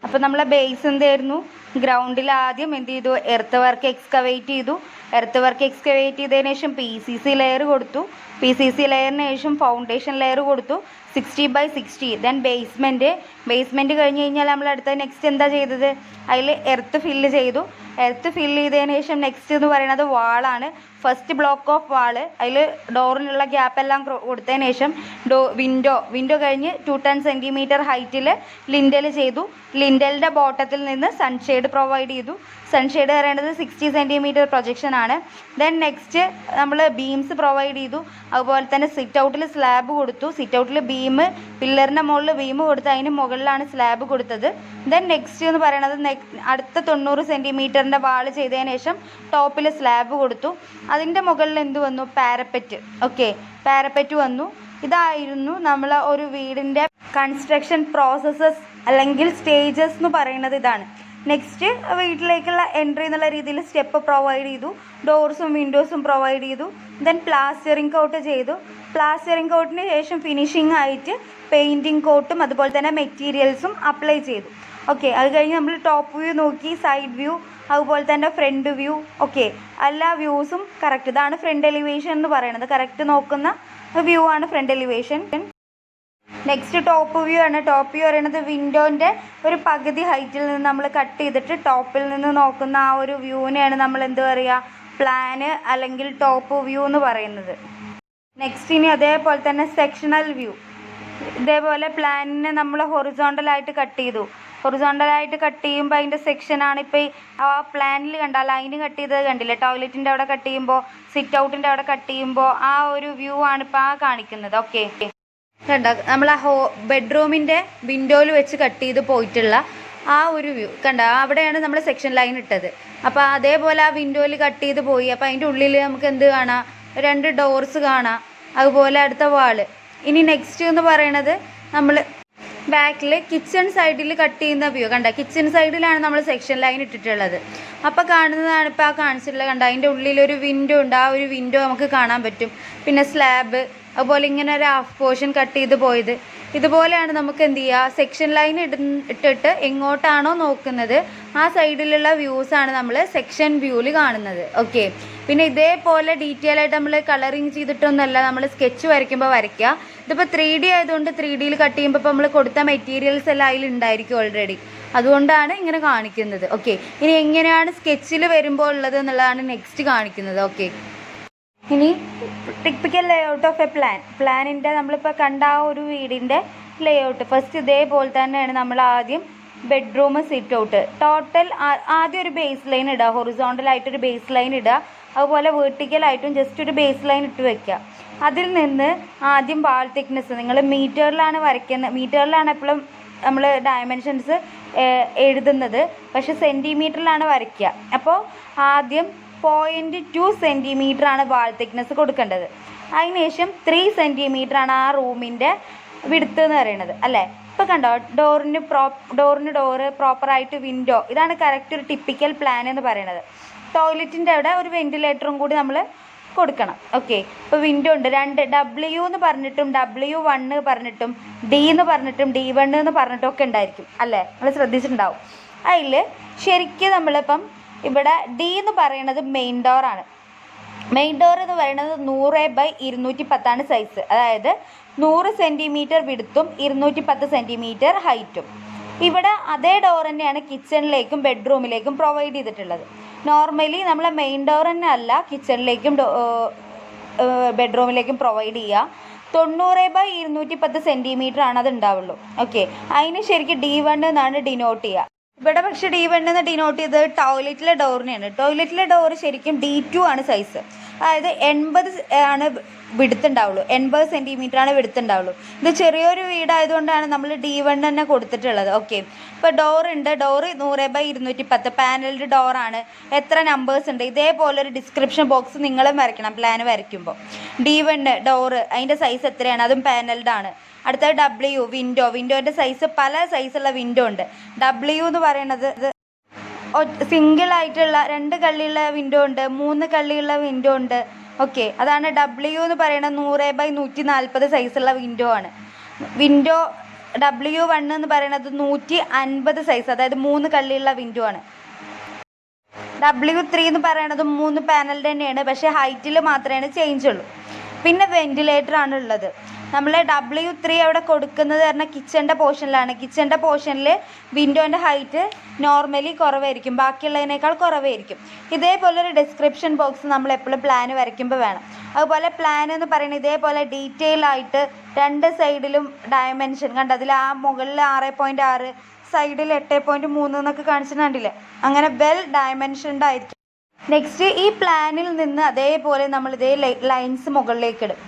അപ്പോൾ നമ്മളെ ബേസ് എന്തായിരുന്നു, ഗ്രൗണ്ടിൽ ആദ്യം എന്ത് ചെയ്തു, എർത്ത് വർക്ക് എക്സ്കവേറ്റ് ചെയ്തു. എർത്ത് വർക്ക് എക്സ്കവേറ്റ് ചെയ്തതിന് ശേഷം PCC ലെയർ കൊടുത്തു. PCC ലെയറിന് ശേഷം ഫൗണ്ടേഷൻ ലെയർ കൊടുത്തു 60x60. ദെൻ ബേസ്മെൻറ്റ് കഴിഞ്ഞ് കഴിഞ്ഞാൽ നമ്മൾ അടുത്ത നെക്സ്റ്റ് എന്താ ചെയ്തത്, അതിൽ എർത്ത് ഫില്ല് ചെയ്തു. എർത്ത് ഫില്ല് ചെയ്തതിന് ശേഷം നെക്സ്റ്റ് എന്ന് പറയുന്നത് വാളാണ്. ഫസ്റ്റ് ബ്ലോക്ക് ഓഫ് വാള്, അതിൽ ഡോറിനുള്ള ഗ്യാപ്പെല്ലാം കൊടുത്തതിന് ശേഷം വിൻഡോ കഴിഞ്ഞ് 210 സെൻറ്റിമീറ്റർ ഹൈറ്റിൽ ലിൻഡൽ ചെയ്തു. ലിൻഡലിൻ്റെ ബോട്ടത്തിൽ നിന്ന് സൺഷെയ്ഡ് പ്രൊവൈഡ് ചെയ്തു. സൺഷെയ്ഡ് പറയുന്നത് 60 സെൻറ്റിമീറ്റർ പ്രൊജക്ഷൻ ആണ്. ദെൻ നെക്സ്റ്റ് നമ്മൾ ബീംസ് പ്രൊവൈഡ് ചെയ്തു. അതുപോലെ തന്നെ സിറ്റ് ഔട്ടിൽ സ്ലാബ് കൊടുത്തു. സിറ്റ് ഔട്ടിൽ ബീം, പില്ലറിൻ്റെ മുകളിൽ ബീം കൊടുത്ത് അതിന് മുകളിലാണ് സ്ലാബ് കൊടുത്തത്. ദെൻ നെക്സ്റ്റ് എന്ന് പറയുന്നത് അടുത്ത 90 സെൻറ്റിമീറ്ററിൻ്റെ വാൾ ചെയ്തതിന് ശേഷം ടോപ്പിൽ സ്ലാബ് കൊടുത്തു. അതിൻ്റെ മുകളിൽ എന്ത് വന്നു? പാരപ്പറ്റ്. ഓക്കെ, പാരപ്പറ്റ് വന്നു. ഇതായിരുന്നു നമ്മൾ ഒരു വീടിൻ്റെ കൺസ്ട്രക്ഷൻ പ്രോസസ്സസ് അല്ലെങ്കിൽ സ്റ്റേജസ് എന്ന് പറയുന്നത് ഇതാണ്. നെക്സ്റ്റ് വീട്ടിലേക്കുള്ള എൻട്രി എന്നുള്ള രീതിയിൽ സ്റ്റെപ്പ് പ്രൊവൈഡ് ചെയ്തു. ഡോർസും വിൻഡോസും പ്രൊവൈഡ് ചെയ്തു. ദെൻ പ്ലാസ്റ്ററിങ് കോട്ട് ചെയ്തു. പ്ലാസ്റ്ററിങ് കോട്ടിന് ശേഷം ഫിനിഷിംഗ് ആയിട്ട് പെയിൻറ്റിങ് കോട്ടും അതുപോലെ തന്നെ മെറ്റീരിയൽസും അപ്ലൈ ചെയ്തു. ഓക്കെ, അത് കഴിഞ്ഞ് നമ്മൾ ടോപ്പ് വ്യൂ നോക്കി, സൈഡ് വ്യൂ, അതുപോലെ തന്നെ ഫ്രണ്ട് വ്യൂ. ഓക്കെ, എല്ലാ വ്യൂസും കറക്റ്റ്. ഇതാണ് ഫ്രണ്ട് എലിവേഷൻ എന്ന് പറയുന്നത്. കറക്റ്റ് നോക്കുന്ന വ്യൂ ആണ് front elevation. Next top view ആണ്. ടോപ്പ് വ്യൂ പറയുന്നത് വിൻഡോൻ്റെ ഒരു പകുതി ഹൈറ്റിൽ നിന്ന് നമ്മൾ കട്ട് ചെയ്തിട്ട് ടോപ്പിൽ നിന്ന് നോക്കുന്ന ആ ഒരു വ്യൂവിനെയാണ് നമ്മൾ എന്ത് പറയുക? പ്ലാന് അല്ലെങ്കിൽ ടോപ്പ് വ്യൂ എന്ന് പറയുന്നത്. നെക്സ്റ്റ് ഇനി അതേപോലെ തന്നെ സെക്ഷണൽ വ്യൂ. ഇതേപോലെ പ്ലാനിനെ നമ്മൾ ഹൊറിസോണ്ടലായിട്ട് കട്ട് ചെയ്തു. ഹൊറിസോണ്ടലായിട്ട് കട്ട് ചെയ്യുമ്പോൾ അതിൻ്റെ സെക്ഷനാണ് ഇപ്പോൾ ആ പ്ലാനിൽ കണ്ടാൽ അതിന് കട്ട് ചെയ്തത് കണ്ടില്ലേ? ടോയ്ലറ്റിൻ്റെ അവിടെ കട്ട് ചെയ്യുമ്പോൾ, സിറ്റ് ഔട്ടിൻ്റെ അവിടെ കട്ട് ചെയ്യുമ്പോൾ ആ ഒരു വ്യൂ ആണ് ഇപ്പോൾ ആ കാണിക്കുന്നത്. ഓക്കെ, കണ്ടോ? നമ്മൾ ആ ബെഡ്റൂമിൻ്റെ വിൻഡോയിൽ വെച്ച് കട്ട് ചെയ്ത് പോയിട്ടുള്ള ആ ഒരു വ്യൂ കണ്ടോ? അവിടെയാണ് നമ്മൾ സെക്ഷൻ ലൈൻ ഇട്ടത്. അപ്പോൾ അതേപോലെ ആ വിൻഡോയിൽ കട്ട് ചെയ്ത് പോയി. അപ്പോൾ അതിൻ്റെ ഉള്ളിൽ നമുക്ക് എന്ത് കാണാം? 2 ഡോർസ് കാണാം. അതുപോലെ അടുത്ത വാള്. ഇനി നെക്സ്റ്റ് എന്ന് പറയണത് നമ്മൾ ബാക്കിൽ കിച്ചൺ സൈഡിൽ കട്ട് ചെയ്യുന്ന വ്യൂ കണ്ട. കിച്ചൺ സൈഡിലാണ് നമ്മൾ സെക്ഷൻ ലൈൻ ഇട്ടിട്ടുള്ളത്. അപ്പോൾ കാണുന്നതാണ് ഇപ്പോൾ ആ കാണിച്ചിട്ടുള്ളത്. കണ്ട, അതിൻ്റെ ഉള്ളിലൊരു വിൻഡോ ഉണ്ട്. ആ ഒരു വിൻഡോ നമുക്ക് കാണാൻ പറ്റും. പിന്നെ സ്ലാബ്, അതുപോലെ ഇങ്ങനെ ഒരു ഹാഫ് പോർഷൻ കട്ട് ചെയ്ത് പോയത്. ഇതുപോലെയാണ് നമുക്ക് എന്ത് ചെയ്യുക? സെക്ഷൻ ലൈൻ ഇട്ടിട്ട് എങ്ങോട്ടാണോ നോക്കുന്നത് ആ സൈഡിലുള്ള വ്യൂസാണ് നമ്മൾ സെക്ഷൻ വ്യൂവിൽ കാണുന്നത്. ഓക്കെ, പിന്നെ ഇതേപോലെ ഡീറ്റെയിൽ ആയിട്ട് നമ്മൾ കളറിങ് ചെയ്തിട്ടൊന്നുമല്ല നമ്മൾ സ്കെച്ച് വരയ്ക്കുമ്പോൾ വരയ്ക്കുക. ഇതിപ്പോൾ 3D ആയതുകൊണ്ട് 3Dയിൽ കട്ട് ചെയ്യുമ്പോൾ ഇപ്പോൾ നമ്മൾ കൊടുത്ത മെറ്റീരിയൽസ് എല്ലാം അതിലുണ്ടായിരിക്കും ഓൾറെഡി. അതുകൊണ്ടാണ് ഇങ്ങനെ കാണിക്കുന്നത്. ഓക്കെ, ഇനി എങ്ങനെയാണ് സ്കെച്ചിൽ വരുമ്പോൾ ഉള്ളത് എന്നുള്ളതാണ് നെക്സ്റ്റ് കാണിക്കുന്നത്. ഓക്കെ, ഇനി ടിപ്പിക്കൽ ലേഔട്ട് ഓഫ് എ പ്ലാനിൻ്റെ നമ്മളിപ്പോൾ കണ്ട ആ ഒരു വീടിൻ്റെ ലേഔട്ട്. ഫസ്റ്റ് ഇതേപോലെ തന്നെയാണ് നമ്മൾ ആദ്യം ബെഡ്റൂം, സിറ്റ് ഔട്ട്, ടോട്ടൽ ആദ്യം ഒരു ബേസ് ലൈൻ ഇടുക. ഹൊറിസോണ്ടലായിട്ടൊരു ബേസ് ലൈൻ ഇടുക. അതുപോലെ വെർട്ടിക്കലായിട്ടും ജസ്റ്റ് ഒരു ബേസ് ലൈൻ ഇട്ട് വെക്കുക. അതിൽ നിന്ന് ആദ്യം വാൾ തിക്നെസ് നിങ്ങൾ മീറ്ററിലാണ് വരയ്ക്കുന്നത്. മീറ്ററിലാണ് എപ്പോഴും നമ്മൾ ഡയമെൻഷൻസ് എഴുതുന്നത്, പക്ഷെ സെൻറ്റിമീറ്ററിലാണ് വരയ്ക്കുക. അപ്പോൾ ആദ്യം 0.2 സെൻറ്റിമീറ്റർ ആണ് വാൾ തിക്നെസ് കൊടുക്കേണ്ടത്. അതിനുശേഷം 3 സെൻറ്റിമീറ്റർ ആണ് ആ റൂമിൻ്റെ വിഡ്ത്ത് എന്ന് പറയുന്നത് അല്ലേ? ഇപ്പോൾ കണ്ടോ, ഡോറിന് ഡോറ്, പ്രോപ്പറായിട്ട് വിൻഡോ. ഇതാണ് കറക്റ്റ് ഒരു ടിപ്പിക്കൽ പ്ലാൻ എന്ന് പറയുന്നത്. ടോയ്ലറ്റിൻ്റെ അവിടെ ഒരു വെൻറ്റിലേറ്ററും കൂടി നമ്മൾ കൊടുക്കണം. ഓക്കെ, ഇപ്പോൾ വിൻഡോ ഉണ്ട്. 2 W എന്ന് പറഞ്ഞിട്ടും W1 പറഞ്ഞിട്ടും D എന്ന് പറഞ്ഞിട്ടും D1 എന്ന് പറഞ്ഞിട്ടും ഒക്കെ ഉണ്ടായിരിക്കും അല്ലേ? നമ്മൾ ശ്രദ്ധിച്ചിട്ടുണ്ടാവും. അതിൽ ശരിക്കും നമ്മളിപ്പം ഇവിടെ D എന്ന് പറയുന്നത് മെയിൻ ഡോറാണ്. മെയിൻ ഡോർ എന്ന് പറയുന്നത് 100/210 സൈസ്. അതായത് 100 സെൻറ്റിമീറ്റർ വിഡ്ത്തും 210 സെൻറ്റിമീറ്റർ ഹൈറ്റും. ഇവിടെ അതേ ഡോർ തന്നെയാണ് കിച്ചണിലേക്കും ബെഡ്റൂമിലേക്കും പ്രൊവൈഡ് ചെയ്തിട്ടുള്ളത്. നോർമലി നമ്മൾ മെയിൻ ഡോർ തന്നെ അല്ല കിച്ചണിലേക്കും ബെഡ്റൂമിലേക്കും പ്രൊവൈഡ് ചെയ്യുക. 90/210 സെൻറ്റിമീറ്റർ ആണ് അത് ഉണ്ടാവുള്ളൂ. ഓക്കെ, അതിന് ശരിക്കും D1 എന്നാണ് ഡിനോട്ട് ചെയ്യുക. ഇവിടെ പക്ഷേ D1 എന്ന് ഡിനോട്ട് ചെയ്തത് ടോയ്ലറ്റിലെ ഡോറിനെയാണ്. ടോയ്ലറ്റിലെ ഡോർ ശരിക്കും D2 ആണ് സൈസ്. അതായത് 80 ആണ് വിഡ്ത്ത് ഉണ്ടാവുള്ളൂ. 80 സെൻറ്റിമീറ്റർ ആണ് വിഡ്ത്ത് ഉണ്ടാവുള്ളൂ. ഇത് ചെറിയൊരു വീടായതുകൊണ്ടാണ് നമ്മൾ D1 തന്നെ കൊടുത്തിട്ടുള്ളത്. ഓക്കെ, ഇപ്പോൾ ഡോർ ഉണ്ട്. ഡോറ് 100/210 പാനൽഡ് ഡോറാണ്. എത്ര നമ്പേഴ്സ് ഉണ്ട്? ഇതേപോലെ ഒരു ഡിസ്ക്രിപ്ഷൻ ബോക്സ് നിങ്ങളും വരയ്ക്കണം പ്ലാൻ വരയ്ക്കുമ്പോൾ. D1 ഡോറ് അതിൻ്റെ സൈസ് എത്രയാണ്? അതും പാനൽഡ് ആണ്. അടുത്തത് W വിൻഡോൻ്റെ സൈസ് പല സൈസുള്ള വിൻഡോ ഉണ്ട്. W എന്ന് പറയുന്നത് സിംഗിൾ ആയിട്ടുള്ള 2 കള്ളിയുള്ള വിൻഡോ ഉണ്ട്, 3 കള്ളിയുള്ള വിൻഡോ ഉണ്ട്. ഓക്കെ, അതാണ് W എന്ന് പറയുന്നത്. 100/140 സൈസുള്ള വിൻഡോ ആണ്. വിൻഡോ W1 എന്ന് പറയുന്നത് 150 സൈസ്, അതായത് 3 കള്ളിയുള്ള വിൻഡോ ആണ്. W3 എന്ന് പറയുന്നത് 3 പാനൽ തന്നെയാണ്, പക്ഷേ ഹൈറ്റിൽ മാത്രമേ ചേഞ്ച് ഉള്ളൂ. പിന്നെ വെൻറ്റിലേറ്റർ ആണ് ഉള്ളത്. നമ്മൾ W3 അവിടെ കൊടുക്കുന്നത് പറഞ്ഞാൽ കിച്ചൻ്റെ പോർഷനിലാണ്. കിച്ചൻ്റെ പോർഷനിൽ വിൻഡോൻ്റെ ഹൈറ്റ് നോർമലി കുറവായിരിക്കും, ബാക്കിയുള്ളതിനേക്കാൾ കുറവായിരിക്കും. ഇതേപോലെ ഒരു ഡിസ്ക്രിപ്ഷൻ ബോക്സ് നമ്മൾ എപ്പോഴും പ്ലാൻ വരയ്ക്കുമ്പോൾ വേണം. അതുപോലെ പ്ലാൻ എന്ന് പറയുന്നത് ഇതേപോലെ ഡീറ്റെയിൽ ആയിട്ട് 2 സൈഡിലും ഡയമെൻഷൻ കണ്ട് അതിൽ ആ മുകളിൽ 6.6 സൈഡിൽ 8.3 എന്നൊക്കെ കാണിച്ചിട്ടുണ്ടില്ലേ, അങ്ങനെ വെൽ ഡയമെൻഷൻഡ് ആയിരിക്കും. നെക്സ്റ്റ് ഈ പ്ലാനിൽ നിന്ന് അതേപോലെ നമ്മൾ ഇതേ ലൈൻസ് മുകളിലേക്ക് ഇടും.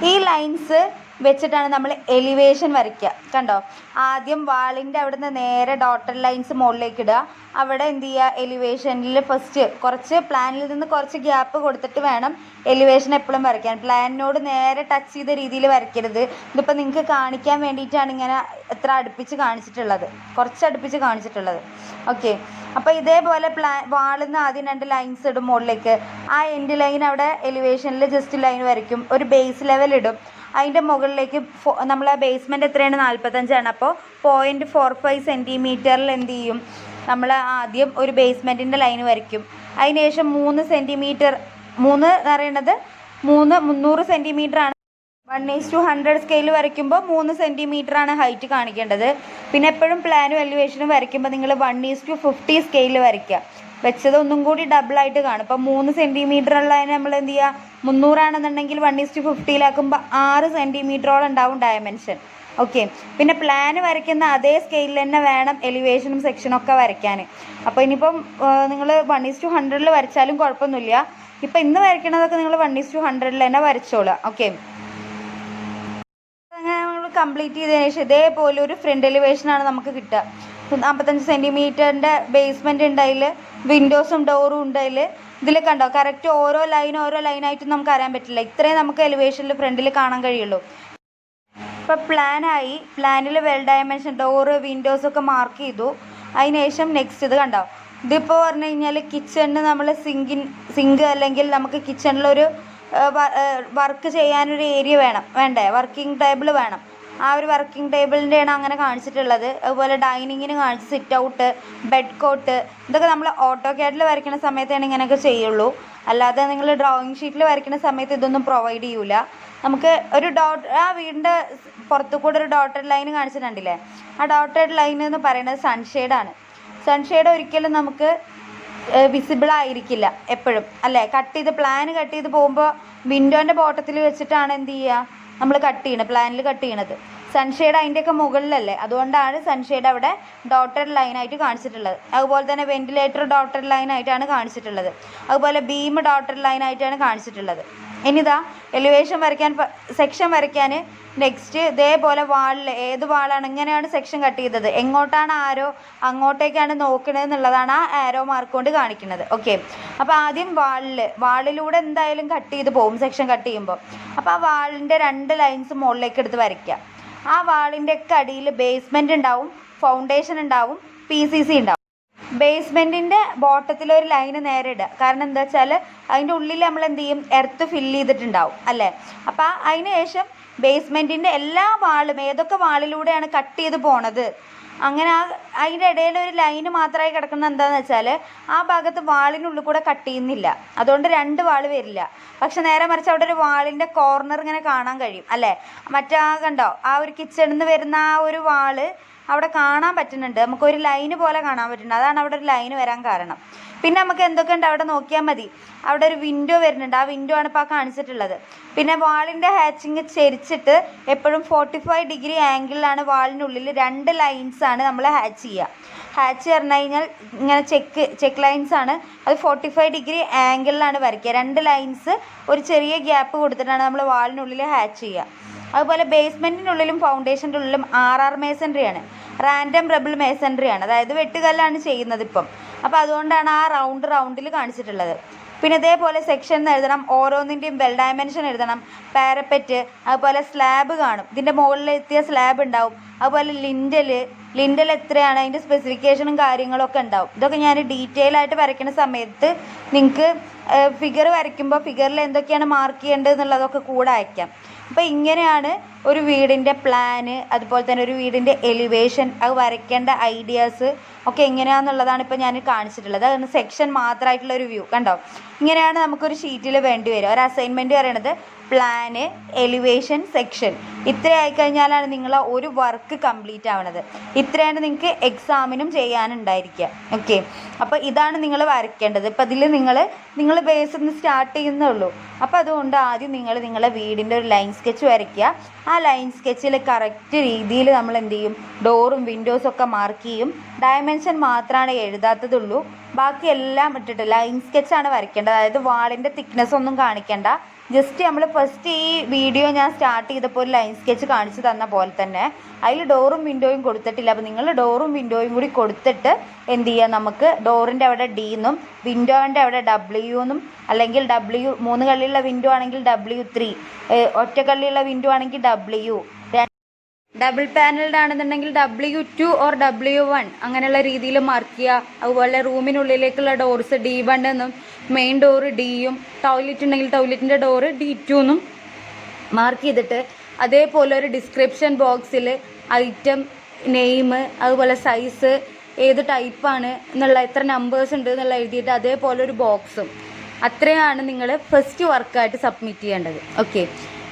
ഈ ലൈൻസ് വെച്ചിട്ടാണ് നമ്മൾ എലിവേഷൻ വരയ്ക്കുക. കണ്ടോ, ആദ്യം വാളിൻ്റെ അവിടെ നിന്ന് നേരെ ഡോട്ടഡ് ലൈൻസ് മുകളിലേക്ക് ഇടുക. അവിടെ എന്ത് ചെയ്യുക, എലിവേഷനിൽ ഫസ്റ്റ് കുറച്ച് പ്ലാനിൽ നിന്ന് കുറച്ച് ഗ്യാപ്പ് കൊടുത്തിട്ട് വേണം എലിവേഷൻ എപ്പോഴും വരയ്ക്കാൻ. പ്ലാനിനോട് നേരെ ടച്ച് ചെയ്ത രീതിയിൽ വരയ്ക്കരുത്. ഇതിപ്പോൾ നിങ്ങൾക്ക് കാണിക്കാൻ വേണ്ടിയിട്ടാണ് ഇങ്ങനെ എത്ര അടുപ്പിച്ച് കാണിച്ചിട്ടുള്ളത്, കുറച്ച് അടുപ്പിച്ച് കാണിച്ചിട്ടുള്ളത്. ഓക്കെ, അപ്പോൾ ഇതേപോലെ വാളിൽ നിന്ന് ആദ്യം 2 ലൈൻസ് ഇടും മുകളിലേക്ക്. ആ എൻഡ് ലൈൻ അവിടെ എലിവേഷനിൽ ജസ്റ്റ് ലൈൻ വരയ്ക്കും. ഒരു ബേസ് ലെവൽ ഇടും. അതിൻ്റെ മുകളിലേക്ക് നമ്മൾ ബേസ്മെൻറ്റ് എത്രയാണ്, 45 അപ്പോൾ 0.45 സെൻറ്റിമീറ്ററിൽ എന്ത് ചെയ്യും, നമ്മൾ ആദ്യം ഒരു ബേസ്മെൻറ്റിൻ്റെ ലൈൻ വരയ്ക്കും. അതിന് ശേഷം 3 സെൻറ്റിമീറ്റർ, 3 എന്ന് പറയുന്നത് 300 സെൻറ്റിമീറ്ററാണ്. 1:100 സ്കെയിൽ വരയ്ക്കുമ്പോൾ 3 സെൻറ്റിമീറ്ററാണ് ഹൈറ്റ് കാണിക്കേണ്ടത്. പിന്നെ എപ്പോഴും പ്ലാനും എലിവേഷനും വരയ്ക്കുമ്പോൾ നിങ്ങൾ 1:50 സ്കെയിൽ വരയ്ക്കുക. വെച്ചത് ഒന്നും കൂടി ഡബിളായിട്ട് കാണും. ഇപ്പോൾ 3 സെൻറ്റിമീറ്റർ ഉള്ളതിന് നമ്മൾ എന്ത് ചെയ്യുക, 300 ആണെന്നുണ്ടെങ്കിൽ 1:50 6 സെൻറ്റിമീറ്ററോളം ഉണ്ടാവും ഡയമെൻഷൻ. ഓക്കെ, പിന്നെ പ്ലാന് വരയ്ക്കുന്ന അതേ സ്കെയിലിൽ തന്നെ വേണം എലിവേഷനും സെക്ഷനും ഒക്കെ വരയ്ക്കാൻ. അപ്പോൾ ഇനിയിപ്പം നിങ്ങൾ 1:100 വരച്ചാലും കുഴപ്പമൊന്നുമില്ല. ഇപ്പം ഇന്ന് വരയ്ക്കണതൊക്കെ നിങ്ങൾ 1:100 തന്നെ വരച്ചോളുക. ഓക്കെ, അങ്ങനെ നമ്മൾ കംപ്ലീറ്റ് ചെയ്തതിന് ശേഷം ഇതേപോലെ ഒരു ഫ്രണ്ട് എലിവേഷനാണ് നമുക്ക് കിട്ടുക. 45 സെൻറ്റിമീറ്ററിൻ്റെ ബേസ്മെൻറ്റ് ഉണ്ട്, അതിൽ വിൻഡോസും ഡോറും ഉണ്ട്. ഇതിൽ കണ്ടോ, കറക്റ്റ് ഓരോ ലൈനായിട്ട് നമുക്ക് അറിയാൻ പറ്റില്ല. ഇത്രയും നമുക്ക് എലിവേഷനിൽ ഫ്രണ്ടിൽ കാണാൻ കഴിയുള്ളൂ. ഇപ്പോൾ പ്ലാനായി, പ്ലാനിൽ വെൽ ഡയമെൻഷൻ ഡോറ് വിൻഡോസൊക്കെ മാർക്ക് ചെയ്തു. അതിനുശേഷം നെക്സ്റ്റ് ഇത് കണ്ടോ, ഇതിപ്പോൾ പറഞ്ഞു കഴിഞ്ഞാൽ കിച്ചണിന് നമ്മൾ സിങ്ക് അല്ലെങ്കിൽ നമുക്ക് കിച്ചണിലൊരു വർക്ക് ചെയ്യാനൊരു ഏരിയ വേണ്ടേ, വർക്കിംഗ് ടേബിൾ വേണം. ആ ഒരു വർക്കിംഗ് ടേബിളിൻ്റെയാണ് അങ്ങനെ കാണിച്ചിട്ടുള്ളത്. അതുപോലെ ഡൈനിങ്ങിന് കാണിച്ച് സിറ്റ് ഔട്ട്, ബെഡ് കോട്ട്, ഇതൊക്കെ നമ്മൾ ഓട്ടോക്യാഡിൽ വരയ്ക്കുന്ന സമയത്താണ് ഇങ്ങനെയൊക്കെ ചെയ്യുള്ളൂ. അല്ലാതെ നിങ്ങൾ ഡ്രോയിങ് ഷീറ്റിൽ വരയ്ക്കുന്ന സമയത്ത് ഇതൊന്നും പ്രൊവൈഡ് ചെയ്യൂല. നമുക്ക് ഒരു ആ വീടിൻ്റെ പുറത്തു കൂടെ ഒരു ഡോട്ടഡ് ലൈൻ കാണിച്ചിട്ടുണ്ടല്ലേ, ആ ഡോട്ടഡ് ലൈൻ എന്ന് പറയുന്നത് സൺഷെയ്ഡാണ്. സൺഷെയ്ഡ് ഒരിക്കലും നമുക്ക് വിസിബിൾ ആയിരിക്കില്ല എപ്പോഴും, അല്ലേ? പ്ലാന് കട്ട് ചെയ്ത് പോകുമ്പോൾ വിൻഡോൻ്റെ ബോട്ടത്തിൽ വെച്ചിട്ടാണ് എന്ത് ചെയ്യുക, നമ്മൾ പ്ലാനിൽ കട്ട് ചെയ്യണത്. സൺഷെയ്ഡ് അതിൻ്റെയൊക്കെ മുകളിലല്ലേ, അതുകൊണ്ടാണ് സൺഷെയ്ഡ് അവിടെ ഡോട്ടഡ് ലൈനായിട്ട് കാണിച്ചിട്ടുള്ളത്. അതുപോലെ തന്നെ വെന്റിലേറ്റർ ഡോട്ടഡ് ലൈനായിട്ടാണ് കാണിച്ചിട്ടുള്ളത്. അതുപോലെ ബീം ഡോട്ടഡ് ലൈനായിട്ടാണ് കാണിച്ചിട്ടുള്ളത്. ഇനിതാ എലിവേഷൻ വരയ്ക്കാൻ, സെക്ഷൻ വരയ്ക്കാൻ നെക്സ്റ്റ് ഇതേപോലെ വാളിൽ ഏത് വാളാണ്, ഇങ്ങനെയാണ് സെക്ഷൻ കട്ട് ചെയ്തത്, എങ്ങോട്ടാണ് ആരോ അങ്ങോട്ടേക്കാണ് നോക്കുന്നത് എന്നുള്ളതാണ് ആ ആരോ മാർക്ക് കൊണ്ട് കാണിക്കുന്നത്. ഓക്കെ, അപ്പോൾ ആദ്യം വാളിലൂടെ എന്തായാലും കട്ട് ചെയ്ത് പോകും സെക്ഷൻ കട്ട് ചെയ്യുമ്പോൾ. അപ്പോൾ ആ വാളിൻ്റെ 2 ലൈൻസ് മുകളിലേക്ക് എടുത്ത് വരയ്ക്കുക. ആ വാളിൻ്റെ ഒക്കെ അടിയിൽ ബേസ്മെൻറ്റ് ഉണ്ടാവും, ഫൗണ്ടേഷൻ ഉണ്ടാവും, PCC ഉണ്ടാവും. ബേസ്മെൻറ്റിൻ്റെ ബോട്ടത്തിലൊരു ലൈന് നേരെ ഇടുക. കാരണം എന്താ വെച്ചാൽ അതിൻ്റെ ഉള്ളിൽ നമ്മൾ എന്ത് ചെയ്യും, എർത്ത് ഫില്ല് ചെയ്തിട്ടുണ്ടാവും, അല്ലേ? അപ്പോൾ അതിന് ശേഷം ബേസ്മെൻറ്റിൻ്റെ എല്ലാ വാളും ഏതൊക്കെ വാളിലൂടെയാണ് കട്ട് ചെയ്ത് പോണത്, അങ്ങനെ അതിൻ്റെ ഇടയിൽ ഒരു ലൈന് മാത്രമായി കിടക്കുന്നത് എന്താണെന്ന് വെച്ചാൽ ആ ഭാഗത്ത് വാളിനുള്ളിൽ കൂടെ കട്ട് ചെയ്യുന്നില്ല, അതുകൊണ്ട് 2 വാൾ വരില്ല. പക്ഷെ നേരെ മറിച്ച് അവിടെ ഒരു വാളിൻ്റെ കോർണർ ഇങ്ങനെ കാണാൻ കഴിയും, അല്ലേ? കണ്ടോ, ആ ഒരു കിച്ചണിൽ നിന്ന് വരുന്ന ആ ഒരു വാള് അവിടെ കാണാൻ പറ്റുന്നുണ്ട്, നമുക്കൊരു ലൈന് പോലെ കാണാൻ പറ്റുന്നുണ്ട്. അതാണ് അവിടെ ഒരു ലൈന് വരാൻ കാരണം. പിന്നെ നമുക്ക് എന്തൊക്കെ ഉണ്ട് അവിടെ നോക്കിയാൽ മതി. അവിടെ ഒരു വിൻഡോ വരുന്നുണ്ട്, ആ വിൻഡോ ആണ് ഇപ്പോൾ കാണിച്ചിട്ടുള്ളത്. പിന്നെ വാളിൻ്റെ ഹാച്ചിങ് ചെരിച്ചിട്ട് എപ്പോഴും 45 ഡിഗ്രി ആംഗിളിലാണ് വാളിനുള്ളിൽ 2 ലൈൻസാണ് നമ്മൾ ഹാച്ച് ചെയ്യുക. ഹാച്ച് പറഞ്ഞു കഴിഞ്ഞാൽ ഇങ്ങനെ ചെക്ക് ലൈൻസ് ആണ്, അത് 45 ഡിഗ്രി ആംഗിളിലാണ് വരയ്ക്കുക. 2 ലൈൻസ് ഒരു ചെറിയ ഗ്യാപ്പ് കൊടുത്തിട്ടാണ് നമ്മൾ വാളിനുള്ളിൽ ഹാച്ച് ചെയ്യുക. അതുപോലെ ബേസ്മെൻറ്റിനുള്ളിലും ഫൗണ്ടേഷൻ്റെ ഉള്ളിലും RR മേസൻട്രിയാണ്, റാൻഡം റബിൾ മേസൻട്രിയാണ്, അതായത് വെട്ടുകല്ലാണ് ചെയ്യുന്നത് ഇപ്പം. അപ്പോൾ അതുകൊണ്ടാണ് ആ റൗണ്ടിൽ കാണിച്ചിട്ടുള്ളത്. പിന്നെ ഇതേപോലെ സെക്ഷൻ എഴുതണം, ഓരോന്നിൻ്റെയും വെൽ ഡയമെൻഷൻ എഴുതണം, പാരപ്പറ്റ്, അതുപോലെ സ്ലാബ് കാണും, ഇതിൻ്റെ മുകളിലെത്തിയ സ്ലാബ് ഉണ്ടാവും. അതുപോലെ ലിൻഡൽ എത്രയാണ്, അതിൻ്റെ സ്പെസിഫിക്കേഷനും കാര്യങ്ങളൊക്കെ ഉണ്ടാവും. ഇതൊക്കെ ഞാൻ ഡീറ്റെയിൽ ആയിട്ട് വരയ്ക്കുന്ന സമയത്ത് നിങ്ങൾക്ക് ഫിഗർ വരയ്ക്കുമ്പോൾ ഫിഗറിൽ എന്തൊക്കെയാണ് മാർക്ക് ചെയ്യേണ്ടത് എന്നുള്ളതൊക്കെ കൂടെ അയക്കാം. അപ്പോൾ ഇങ്ങനെയാണ് ഒരു വീടിൻ്റെ പ്ലാന്, അതുപോലെ തന്നെ ഒരു വീടിൻ്റെ എലിവേഷൻ, അത് വരയ്ക്കേണ്ട ഐഡിയാസ് ഒക്കെ എങ്ങനെയാണെന്നുള്ളതാണ് ഇപ്പോൾ ഞാൻ കാണിച്ചിട്ടുള്ളത്. അതാണ് സെക്ഷൻ മാത്രമായിട്ടുള്ളൊരു വ്യൂ. കണ്ടോ, ഇങ്ങനെയാണ് നമുക്കൊരു ഷീറ്റിൽ വേണ്ടി വരിക. ഒരു അസൈൻമെൻറ്റ് പറയണത് പ്ലാന്, എലിവേഷൻ, സെക്ഷൻ, ഇത്ര ആയിക്കഴിഞ്ഞാലാണ് നിങ്ങൾ ഒരു വർക്ക് കംപ്ലീറ്റ് ആവണത്. ഇത്രയാണ് നിങ്ങൾക്ക് എക്സാമിനും ചെയ്യാനുണ്ടായിരിക്കുക. ഓക്കെ, അപ്പോൾ ഇതാണ് നിങ്ങൾ വരയ്ക്കേണ്ടത്. ഇപ്പോൾ ഇതിൽ നിങ്ങൾ ബേസ് ഒന്ന് സ്റ്റാർട്ട് ചെയ്യുന്നുള്ളൂ. അപ്പോൾ അതുകൊണ്ട് ആദ്യം നിങ്ങൾ നിങ്ങളുടെ വീടിൻ്റെ ഒരു ലൈൻ സ്കെച്ച് വരയ്ക്കുക. ആ ലൈൻ സ്കെച്ചിൽ കറക്റ്റ് രീതിയിൽ നമ്മൾ എന്ത് ചെയ്യും, ഡോറും വിൻഡോസും ഒക്കെ മാർക്ക് ചെയ്യും. ഡയമെൻഷൻ മാത്രമാണ് എഴുതാത്തതുള്ളൂ, ബാക്കി എല്ലാം ഇട്ടിട്ട് ലൈൻ സ്കെച്ചാണ് വരയ്ക്കേണ്ടത്. അതായത് വാളിൻ്റെ തിക്നെസ് ഒന്നും കാണിക്കേണ്ട. ജസ്റ്റ് നമ്മൾ ഫസ്റ്റ് ഈ വീഡിയോ ഞാൻ സ്റ്റാർട്ട് ചെയ്തപ്പോൾ ഒരു ലൈൻ സ്കെച്ച് കാണിച്ചു തന്ന പോലെ തന്നെ അതിൽ ഡോറും വിൻഡോയും കൊടുത്തിട്ടില്ല. അപ്പോൾ നിങ്ങൾ ഡോറും വിൻഡോയും കൂടി കൊടുത്തിട്ട് എന്ത് ചെയ്യുക, നമുക്ക് ഡോറിൻ്റെ അവിടെ ഡി എന്നും വിൻഡോൻ്റെ അവിടെ ഡബ്ല്യു എന്നും, അല്ലെങ്കിൽ ഡബ്ല്യു 3 കള്ളിയുള്ള വിൻഡോ ആണെങ്കിൽ W3, ഒറ്റ കള്ളിയുള്ള വിൻഡോ ആണെങ്കിൽ W, ഡബിൾ പാനൽഡ് ആണെന്നുണ്ടെങ്കിൽ W2 ഓർ W1 അങ്ങനെയുള്ള രീതിയിൽ മാർക്ക് ചെയ്യുക. അതുപോലെ റൂമിനുള്ളിലേക്കുള്ള ഡോർസ് D1 എന്നും മെയിൻ ഡോറ് ഡിയും, ടോയ്ലറ്റ് ഉണ്ടെങ്കിൽ ടോയ്ലറ്റിൻ്റെ ഡോറ് D2 എന്നും മാർക്ക് ചെയ്തിട്ട് അതേപോലെ ഒരു ഡിസ്ക്രിപ്ഷൻ ബോക്സിൽ ഐറ്റം, നെയിം, അതുപോലെ സൈസ്, ഏത് ടൈപ്പാണ് എന്നുള്ള, എത്ര നമ്പേഴ്സ് ഉണ്ട് എന്നുള്ള എഴുതിയിട്ട് അതേപോലെ ഒരു ബോക്സും. അത്രയാണ് നിങ്ങൾ ഫസ്റ്റ് വർക്കായിട്ട് സബ്മിറ്റ് ചെയ്യേണ്ടത്. ഓക്കെ,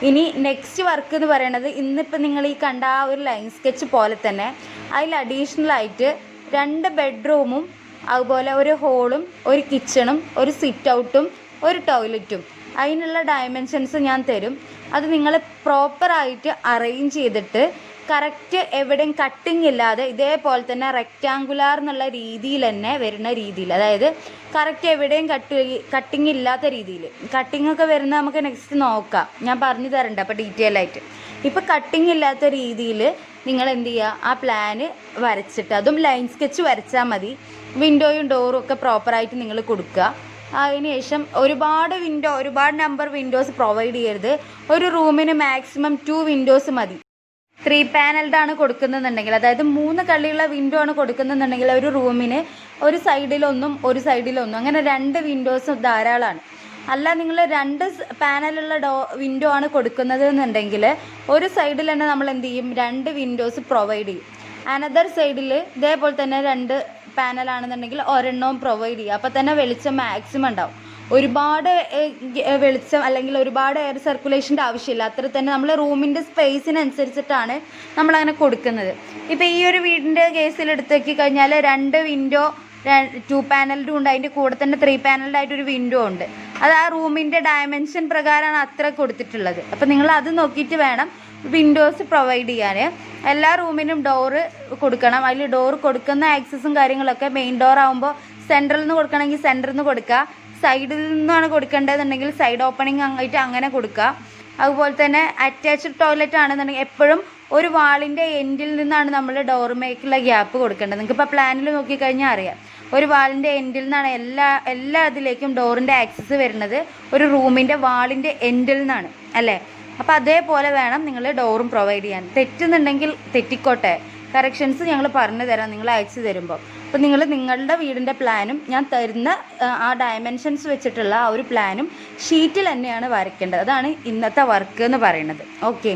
ഇനി നെക്സ്റ്റ് വർക്ക് എന്ന് പറയുന്നത് ഇന്നിപ്പോൾ നിങ്ങൾ ഈ കണ്ട ആ ഒരു ലൈൻ സ്കെച്ച് പോലെ തന്നെ അതിൽ അഡീഷണലായിട്ട് 2 ബെഡ്റൂമും അതുപോലെ ഒരു ഹോളും ഒരു കിച്ചണും ഒരു സിറ്റ് ഔട്ടും ഒരു ടോയ്ലറ്റും അതിനുള്ള ഡയമെൻഷൻസ് ഞാൻ തരും. അത് നിങ്ങൾ പ്രോപ്പറായിട്ട് അറേഞ്ച് ചെയ്തിട്ട് കറക്റ്റ് എവിടെയും കട്ടിങ് ഇല്ലാതെ ഇതേപോലെ തന്നെ റെക്റ്റാങ്കുലാർ എന്നുള്ള രീതിയിൽ തന്നെ വരുന്ന രീതിയിൽ, അതായത് കറക്റ്റ് എവിടെയും കട്ടിങ് ഇല്ലാത്ത രീതിയിൽ. കട്ടിങ് ഒക്കെ വരുന്ന നമുക്ക് നെക്സ്റ്റ് നോക്കാം, ഞാൻ പറഞ്ഞു തരണ്ട അപ്പോൾ ഡീറ്റെയിൽ ആയിട്ട്. ഇപ്പോൾ കട്ടിങ് ഇല്ലാത്ത രീതിയിൽ നിങ്ങൾ എന്ത് ചെയ്യുക, ആ പ്ലാന് വരച്ചിട്ട്, അതും ലൈൻ സ്കെച്ച് വരച്ചാൽ മതി. വിൻഡോയും ഡോറും ഒക്കെ പ്രോപ്പറായിട്ട് നിങ്ങൾ കൊടുക്കുക. അതിനുശേഷം ഒരുപാട് നമ്പർ വിൻഡോസ് പ്രൊവൈഡ് ചെയ്യരുത്. ഒരു റൂമിന് മാക്സിമം 2 വിൻഡോസ് മതി. 3 പാനൽഡ് ആണ് കൊടുക്കുന്നുണ്ടെങ്കിൽ, അതായത് 3 കള്ളിയുള്ള വിൻഡോ ആണ് കൊടുക്കുന്നുണ്ടെങ്കിൽ ഒരു റൂമിന് ഒരു സൈഡിലൊന്നും അങ്ങനെ 2 വിൻഡോസ് ധാരാളമാണ്. അല്ല നിങ്ങൾ 2 പാനലുള്ള വിൻഡോ ആണ് കൊടുക്കുന്നത് എന്നുണ്ടെങ്കിൽ ഒരു സൈഡിൽ തന്നെ നമ്മൾ എന്ത് ചെയ്യും, 2 വിൻഡോസ് പ്രൊവൈഡ് ചെയ്യും. അനദർ സൈഡിൽ ഇതേപോലെ തന്നെ 2 പാനലാണെന്നുണ്ടെങ്കിൽ ഒരെണ്ണവും പ്രൊവൈഡ് ചെയ്യുക. അപ്പോൾ തന്നെ വെളിച്ചം മാക്സിമം ഉണ്ടാവും. ഒരുപാട് വെളിച്ചം അല്ലെങ്കിൽ ഒരുപാട് എയർ സർക്കുലേഷൻ്റെ ആവശ്യമില്ല. അത്ര തന്നെ നമ്മൾ റൂമിൻ്റെ സ്പേസിനനുസരിച്ചിട്ടാണ് നമ്മളങ്ങനെ കൊടുക്കുന്നത്. ഇപ്പോൾ ഈ ഒരു വീടിൻ്റെ കേസിൽ എടുത്തേക്ക് കഴിഞ്ഞാൽ 2 വിൻഡോ 2 പാനൽഡും ഉണ്ട്, അതിൻ്റെ കൂടെ തന്നെ 3 പാനൽഡ് ആയിട്ടൊരു വിൻഡോ ഉണ്ട്. അത് ആ റൂമിൻ്റെ ഡയമെൻഷൻ പ്രകാരമാണ് അത്ര കൊടുത്തിട്ടുള്ളത്. അപ്പോൾ നിങ്ങൾ അത് നോക്കിയിട്ട് വേണം വിൻഡോസ് പ്രൊവൈഡ് ചെയ്യാൻ. എല്ലാ റൂമിനും ഡോറ് കൊടുക്കണം. അതിൽ ഡോറ് കൊടുക്കുന്ന ആക്സസും കാര്യങ്ങളൊക്കെ മെയിൻ ഡോർ ആകുമ്പോൾ സെൻട്രലിൽ നിന്ന് കൊടുക്കണമെങ്കിൽ സെൻറ്ററിൽ നിന്ന് കൊടുക്കുക, സൈഡിൽ നിന്നാണ് കൊടുക്കേണ്ടതെന്നുണ്ടെങ്കിൽ സൈഡ് ഓപ്പണിങ് ആയിട്ട് അങ്ങനെ കൊടുക്കുക. അതുപോലെ തന്നെ അറ്റാച്ച്ഡ് ടോയ്ലറ്റ് ആണെന്നുണ്ടെങ്കിൽ എപ്പോഴും ഒരു വാളിൻ്റെ എൻഡിൽ നിന്നാണ് നമ്മൾ ഡോർമേക്കുള്ള ഗ്യാപ്പ് കൊടുക്കേണ്ടത്. നിങ്ങൾക്ക് ഇപ്പോൾ പ്ലാനിൽ നോക്കിക്കഴിഞ്ഞാൽ അറിയാം, ഒരു വാളിൻ്റെ എൻഡിൽ നിന്നാണ് എല്ലാ ഇതിലേക്കും ഡോറിൻ്റെ ആക്സസ് വരുന്നത്, ഒരു റൂമിൻ്റെ വാളിൻ്റെ എൻഡിൽ നിന്നാണ് അല്ലേ. അപ്പോൾ അതേപോലെ വേണം നിങ്ങൾ ഡോറും പ്രൊവൈഡ് ചെയ്യാൻ. തെറ്റുന്നുണ്ടെങ്കിൽ തെറ്റിക്കോട്ടെ, കറക്ഷൻസ് ഞങ്ങൾ പറഞ്ഞു തരാം നിങ്ങൾ അയച്ചു തരുമ്പോൾ. അപ്പോൾ നിങ്ങൾ നിങ്ങളുടെ വീടിൻ്റെ പ്ലാനും ഞാൻ തരുന്ന ആ ഡയമെൻഷൻസ് വെച്ചിട്ടുള്ള ആ ഒരു പ്ലാനും ഷീറ്റിൽ തന്നെയാണ് വരയ്ക്കേണ്ടത്. അതാണ് ഇന്നത്തെ വർക്ക് എന്ന് പറയുന്നത്. ഓക്കെ.